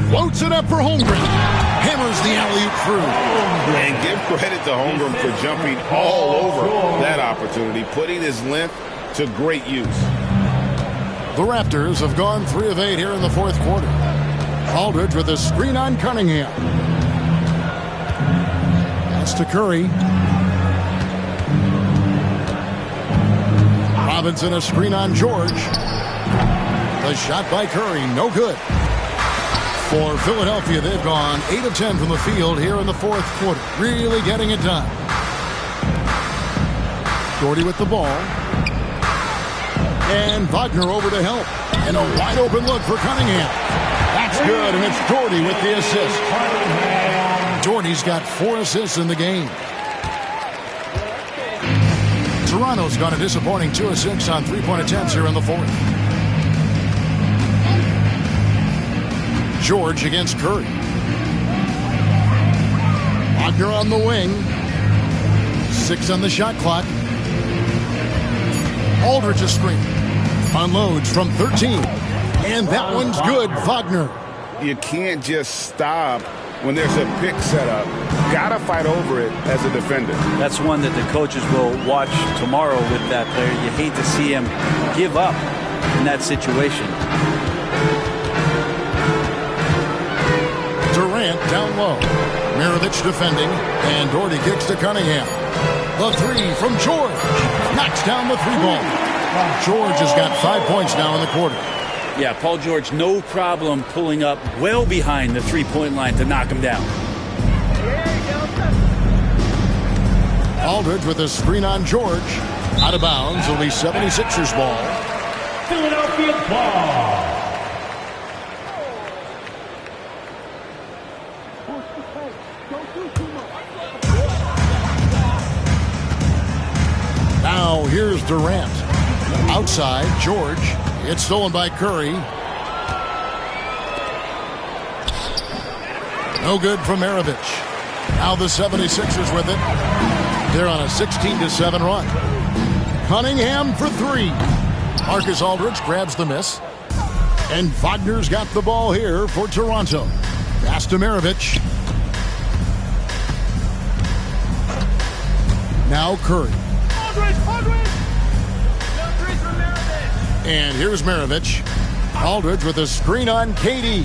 B: Floats it up for Holmgren. Hammers the alley-oop through.
C: And give credit to Holmgren for jumping all over that opportunity, putting his length to great use.
B: The Raptors have gone 3 of 8 here in the fourth quarter. Aldridge with a screen on Cunningham. That's to Curry. Robinson a screen on George. The shot by Curry, no good. For Philadelphia, they've gone 8 of 10 from the field here in the fourth quarter. Really getting it done. Doherty with the ball. And Wagner over to help. And a wide open look for Cunningham. That's good, and it's Doherty with the assist. Doherty's got 4 assists in the game. Toronto's got a disappointing 2 of 6 on three-point attempts here in the fourth. George against Curry. Wagner on the wing. 6 on the shot clock. Aldridge a screen. Unloads from 13. And that one's good. Wagner.
C: You can't just stop when there's a pick set up. Gotta fight over it as a defender.
D: That's one that the coaches will watch tomorrow with that player. You hate to see him give up in that situation.
B: Durant down low. Mirovic defending. And Doherty kicks to Cunningham. The 3 from George. Knocks down the 3-ball. George has got 5 points now in the quarter.
D: Yeah, Paul George, no problem pulling up well behind the three-point line to knock him down.
B: Aldridge with a screen on George. Out of bounds. It'll be 76ers ball.
A: Philadelphia ball.
B: Now here's Durant. Outside, George. It's stolen by Curry. No good from Mirovic. Now the 76ers with it. They're on a 16-7 run. Cunningham for 3. Marcus Aldridge grabs the miss. And Wagner's got the ball here for Toronto. Pass to Mirovic. Now Curry. And here's Mirovic. Aldridge with a screen on KD.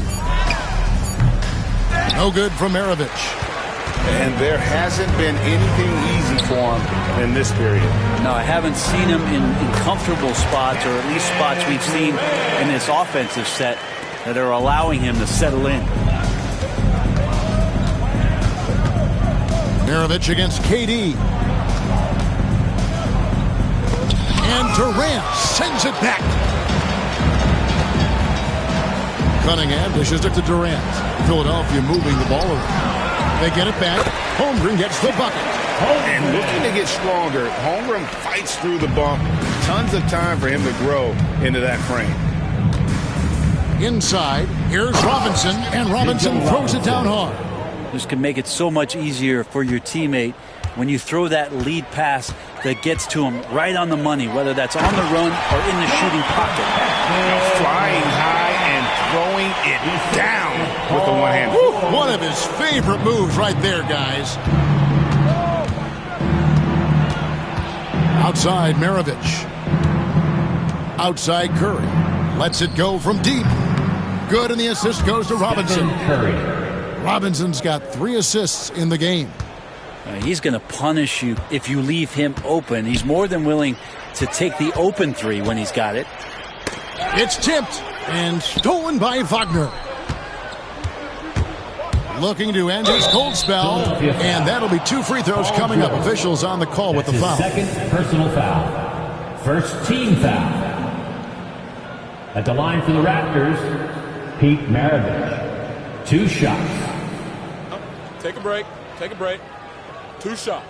B: No good from Mirovic.
C: And there hasn't been anything easy for him in this period.
D: No, I haven't seen him in comfortable spots, or at least spots we've seen in this offensive set that are allowing him to settle in.
B: Mirovic against KD. And Durant sends it back. Cunningham dishes it to Durant. Philadelphia moving the ball around. They get it back. Holmgren gets the bucket.
C: And looking to get stronger, Holmgren fights through the bump. Tons of time for him to grow into that frame.
B: Inside, here's Robinson, and Robinson throws it down hard.
D: This can make it so much easier for your teammate when you throw that lead pass that gets to him right on the money, whether that's on the run or in the shooting pocket.
C: Flying high and throwing it down with the one hand.
B: Woo, one of his favorite moves right there, guys. Outside, Mirovic. Outside, Curry. Lets it go from deep. Good, and the assist goes to Robinson. Robinson's got 3 assists in the game.
D: He's going to punish you if you leave him open. He's more than willing to take the open 3 when he's got it.
B: It's tipped and stolen by Wagner. looking to end his cold spell, and that'll be 2 free throws coming up. Officials on the call with the foul.
A: Second personal foul. First team foul. At the line for the Raptors, Pete Maravich. 2 shots.
H: Take a break. Take a break. 2 shots.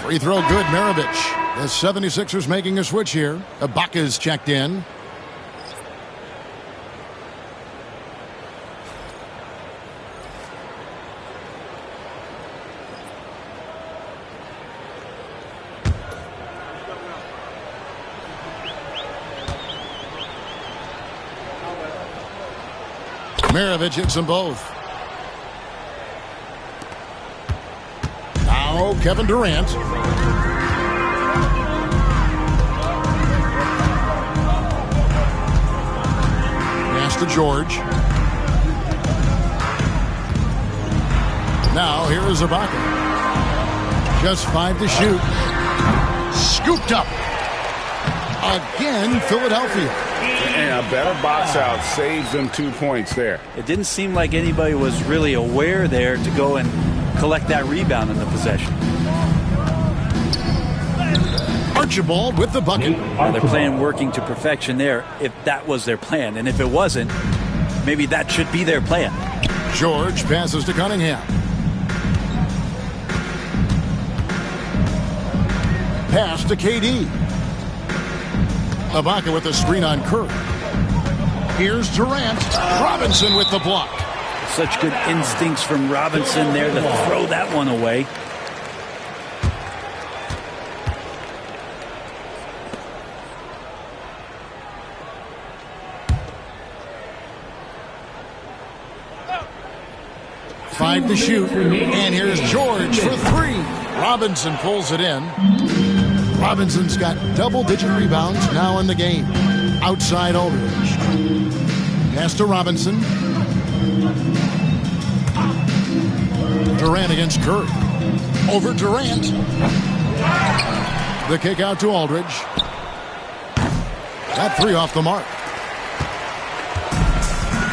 B: Free throw good, Maravich. The 76ers making a switch here. Ibaka's checked in. Maravich hits them both. Now Kevin Durant. Pass to George. Now here is Ibaka. Just 5 to shoot. Scooped up. Again, Philadelphia.
E: And a better box out saves them 2 points there.
D: It didn't seem like anybody was really aware there to go and collect that rebound in the possession.
B: Archibald with the bucket.
D: Well, they're playing working to perfection there if that was their plan. And if it wasn't, maybe that should be their plan.
B: George passes to Cunningham. Pass to KD. Ibaka with a screen on Curry. Here's Durant. Robinson with the block.
D: Such good instincts from Robinson there to throw that one away.
B: Five to shoot. And here's George for 3. Robinson pulls it in. Robinson's got double-digit rebounds now in the game. Outside Aldridge. Pass to Robinson. Durant against Curry. Over Durant. The kick out to Aldridge. That 3 off the mark.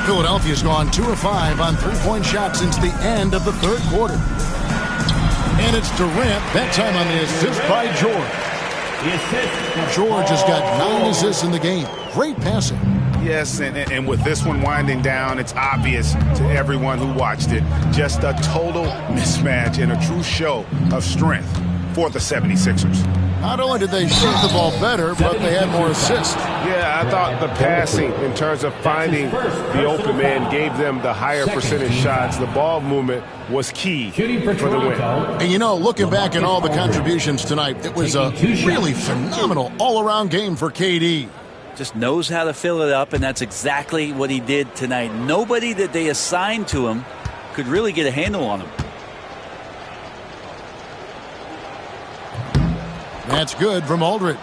B: Philadelphia's gone 2 of 5 on 3-point shots since the end of the 3rd quarter. And it's Durant, that time on the assist by George. George has got 9 assists in the game. Great passing.
E: Yes, and with this one winding down, it's obvious to everyone who watched it. Just a total mismatch and a true show of strength for the 76ers.
B: Not only did they shoot the ball better, but they had more assists.
E: Yeah, I thought the passing in terms of finding the open man gave them the higher percentage shots. The ball movement was key for the win.
B: And you know, looking back at all the contributions tonight, it was a really phenomenal all-around game for KD.
D: Just knows how to fill it up, and that's exactly what he did tonight. Nobody that they assigned to him could really get a handle on him.
B: That's good from Aldridge.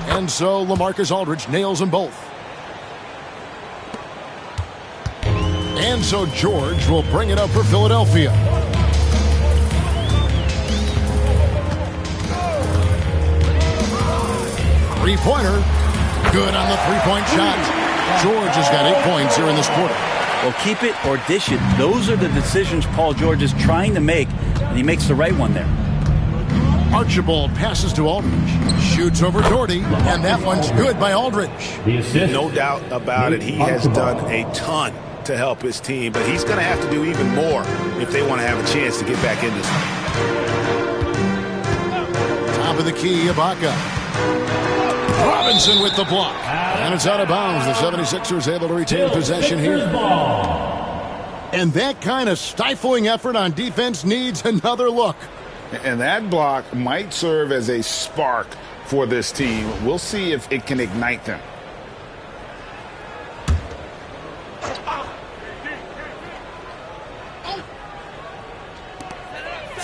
B: And so LaMarcus Aldridge nails them both. And so George will bring it up for Philadelphia. Three-pointer. Good on the three-point shot. George has got 8 points here in this quarter.
D: Well, keep it or dish it. Those are the decisions Paul George is trying to make, and he makes the right one there.
B: Archibald passes to Aldridge. Shoots over Doherty, and that one's good by Aldridge.
E: No doubt about it. He has done a ton to help his team, but he's going to have to do even more if they want to have a chance to get back in this one.
B: Top of the key, Ibaka. Robinson with the block. And it's out of bounds. The 76ers able to retain possession here. And that kind of stifling effort on defense needs another look.
E: And that block might serve as a spark for this team. We'll see if it can ignite them.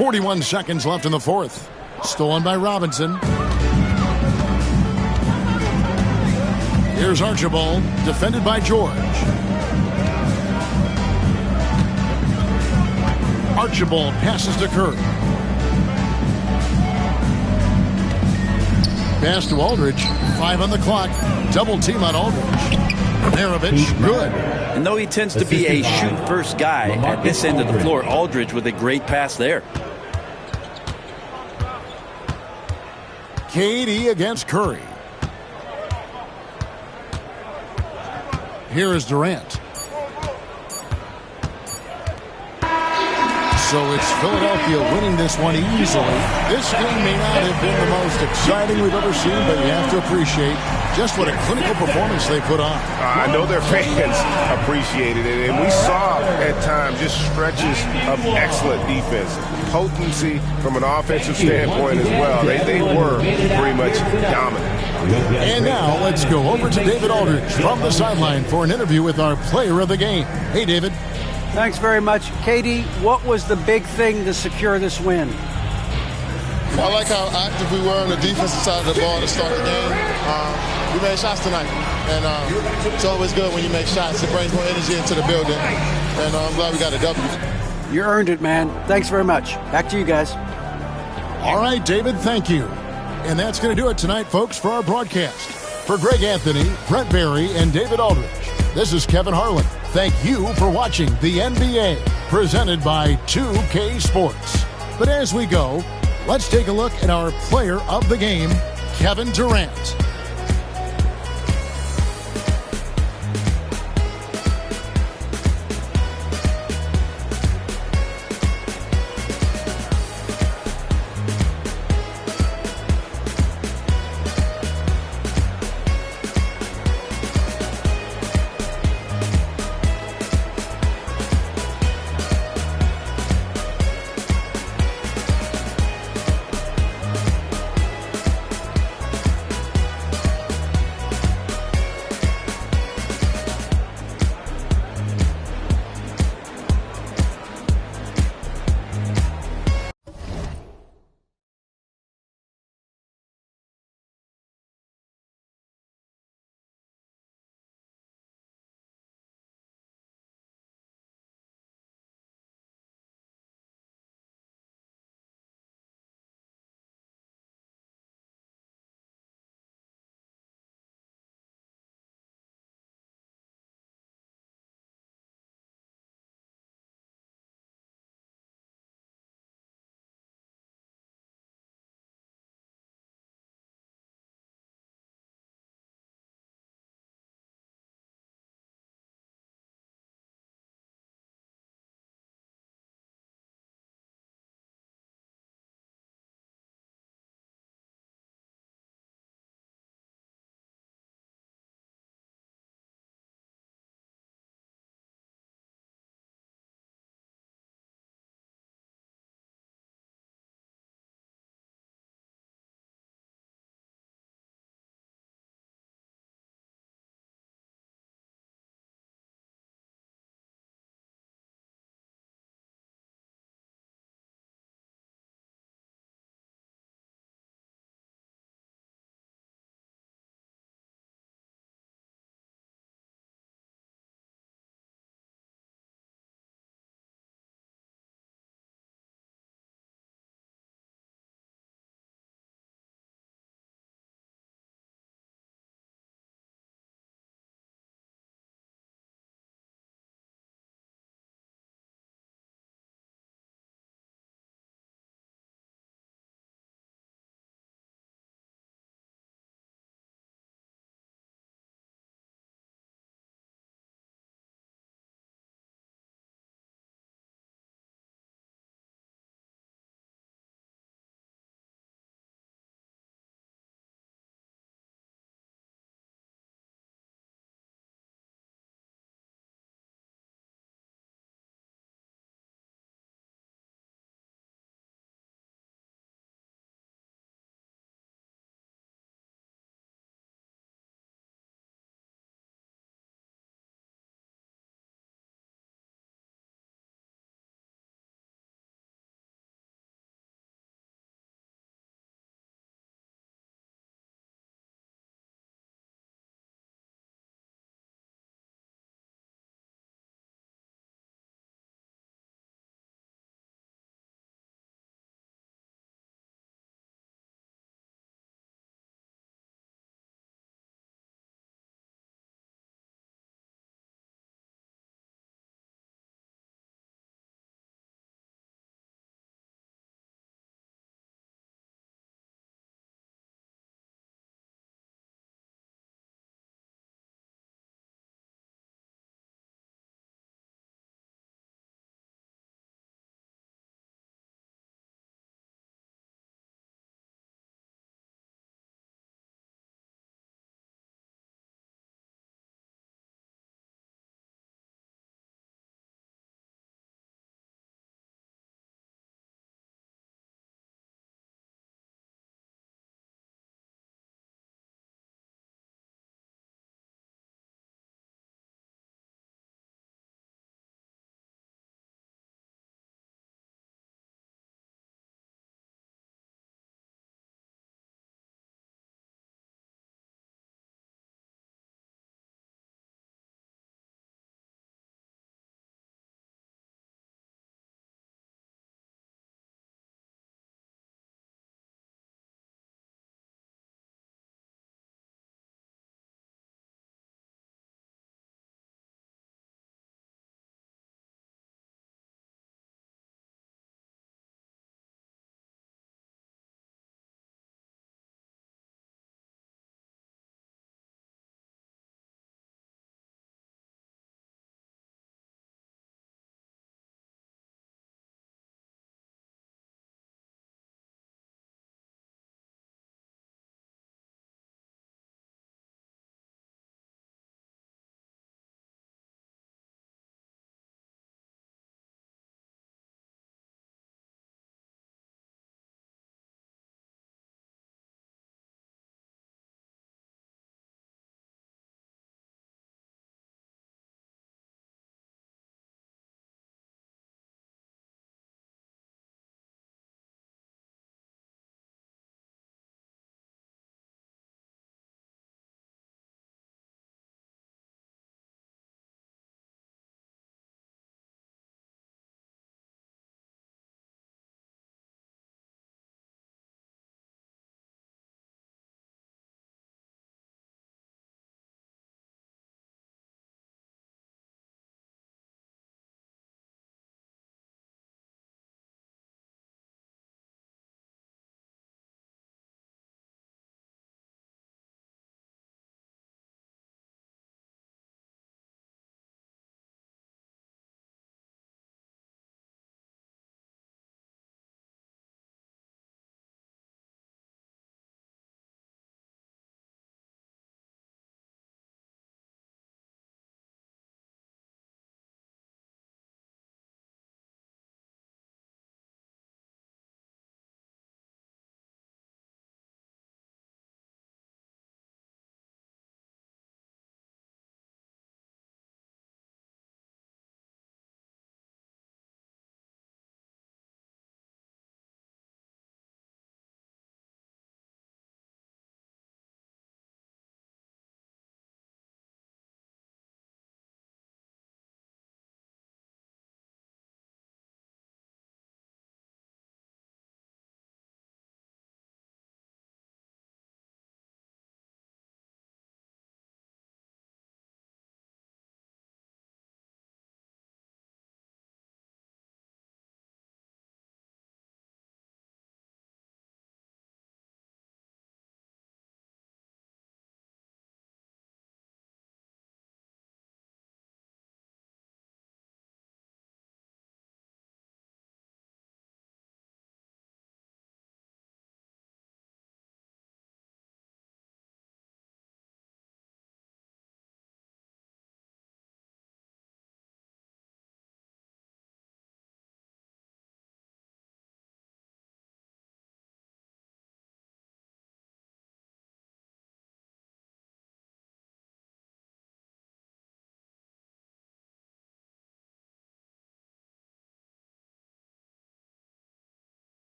B: 41 seconds left in the fourth. Stolen by Robinson. Here's Archibald, defended by George. Archibald passes to Curry. Pass to Aldridge. 5 on the clock. Double team on Aldridge. Maravich, good.
D: And though he tends to be a shoot-first guy at this end of the floor, Aldridge with a great pass there.
B: KD against Curry. Here is Durant. So it's Philadelphia winning this one easily. This game may not have been the most exciting we've ever seen, but you have to appreciate just what a clinical performance they put on.
E: I know their fans appreciated it, and we saw at times just stretches of excellent defense. Potency from an offensive standpoint as well. They were pretty much dominant.
B: And now let's go over to David Aldridge from the sideline for an interview with our player of the game. Hey, David.
F: Thanks very much. KD, what was the big thing to secure this win?
I: Well, I like how active we were on the defensive side of the ball to start the game. We made shots tonight, and it's always good when you make shots. It brings more energy into the building, and I'm glad we got a W.
F: You earned it, man. Thanks very much. Back to you guys.
B: All right, David, thank you. And that's going to do it tonight, folks, for our broadcast. For Greg Anthony, Brent Barry, and David Aldridge, this is Kevin Harlan. Thank you for watching the NBA, presented by 2K Sports. But as we go, let's take a look at our player of the game, Kevin Durant.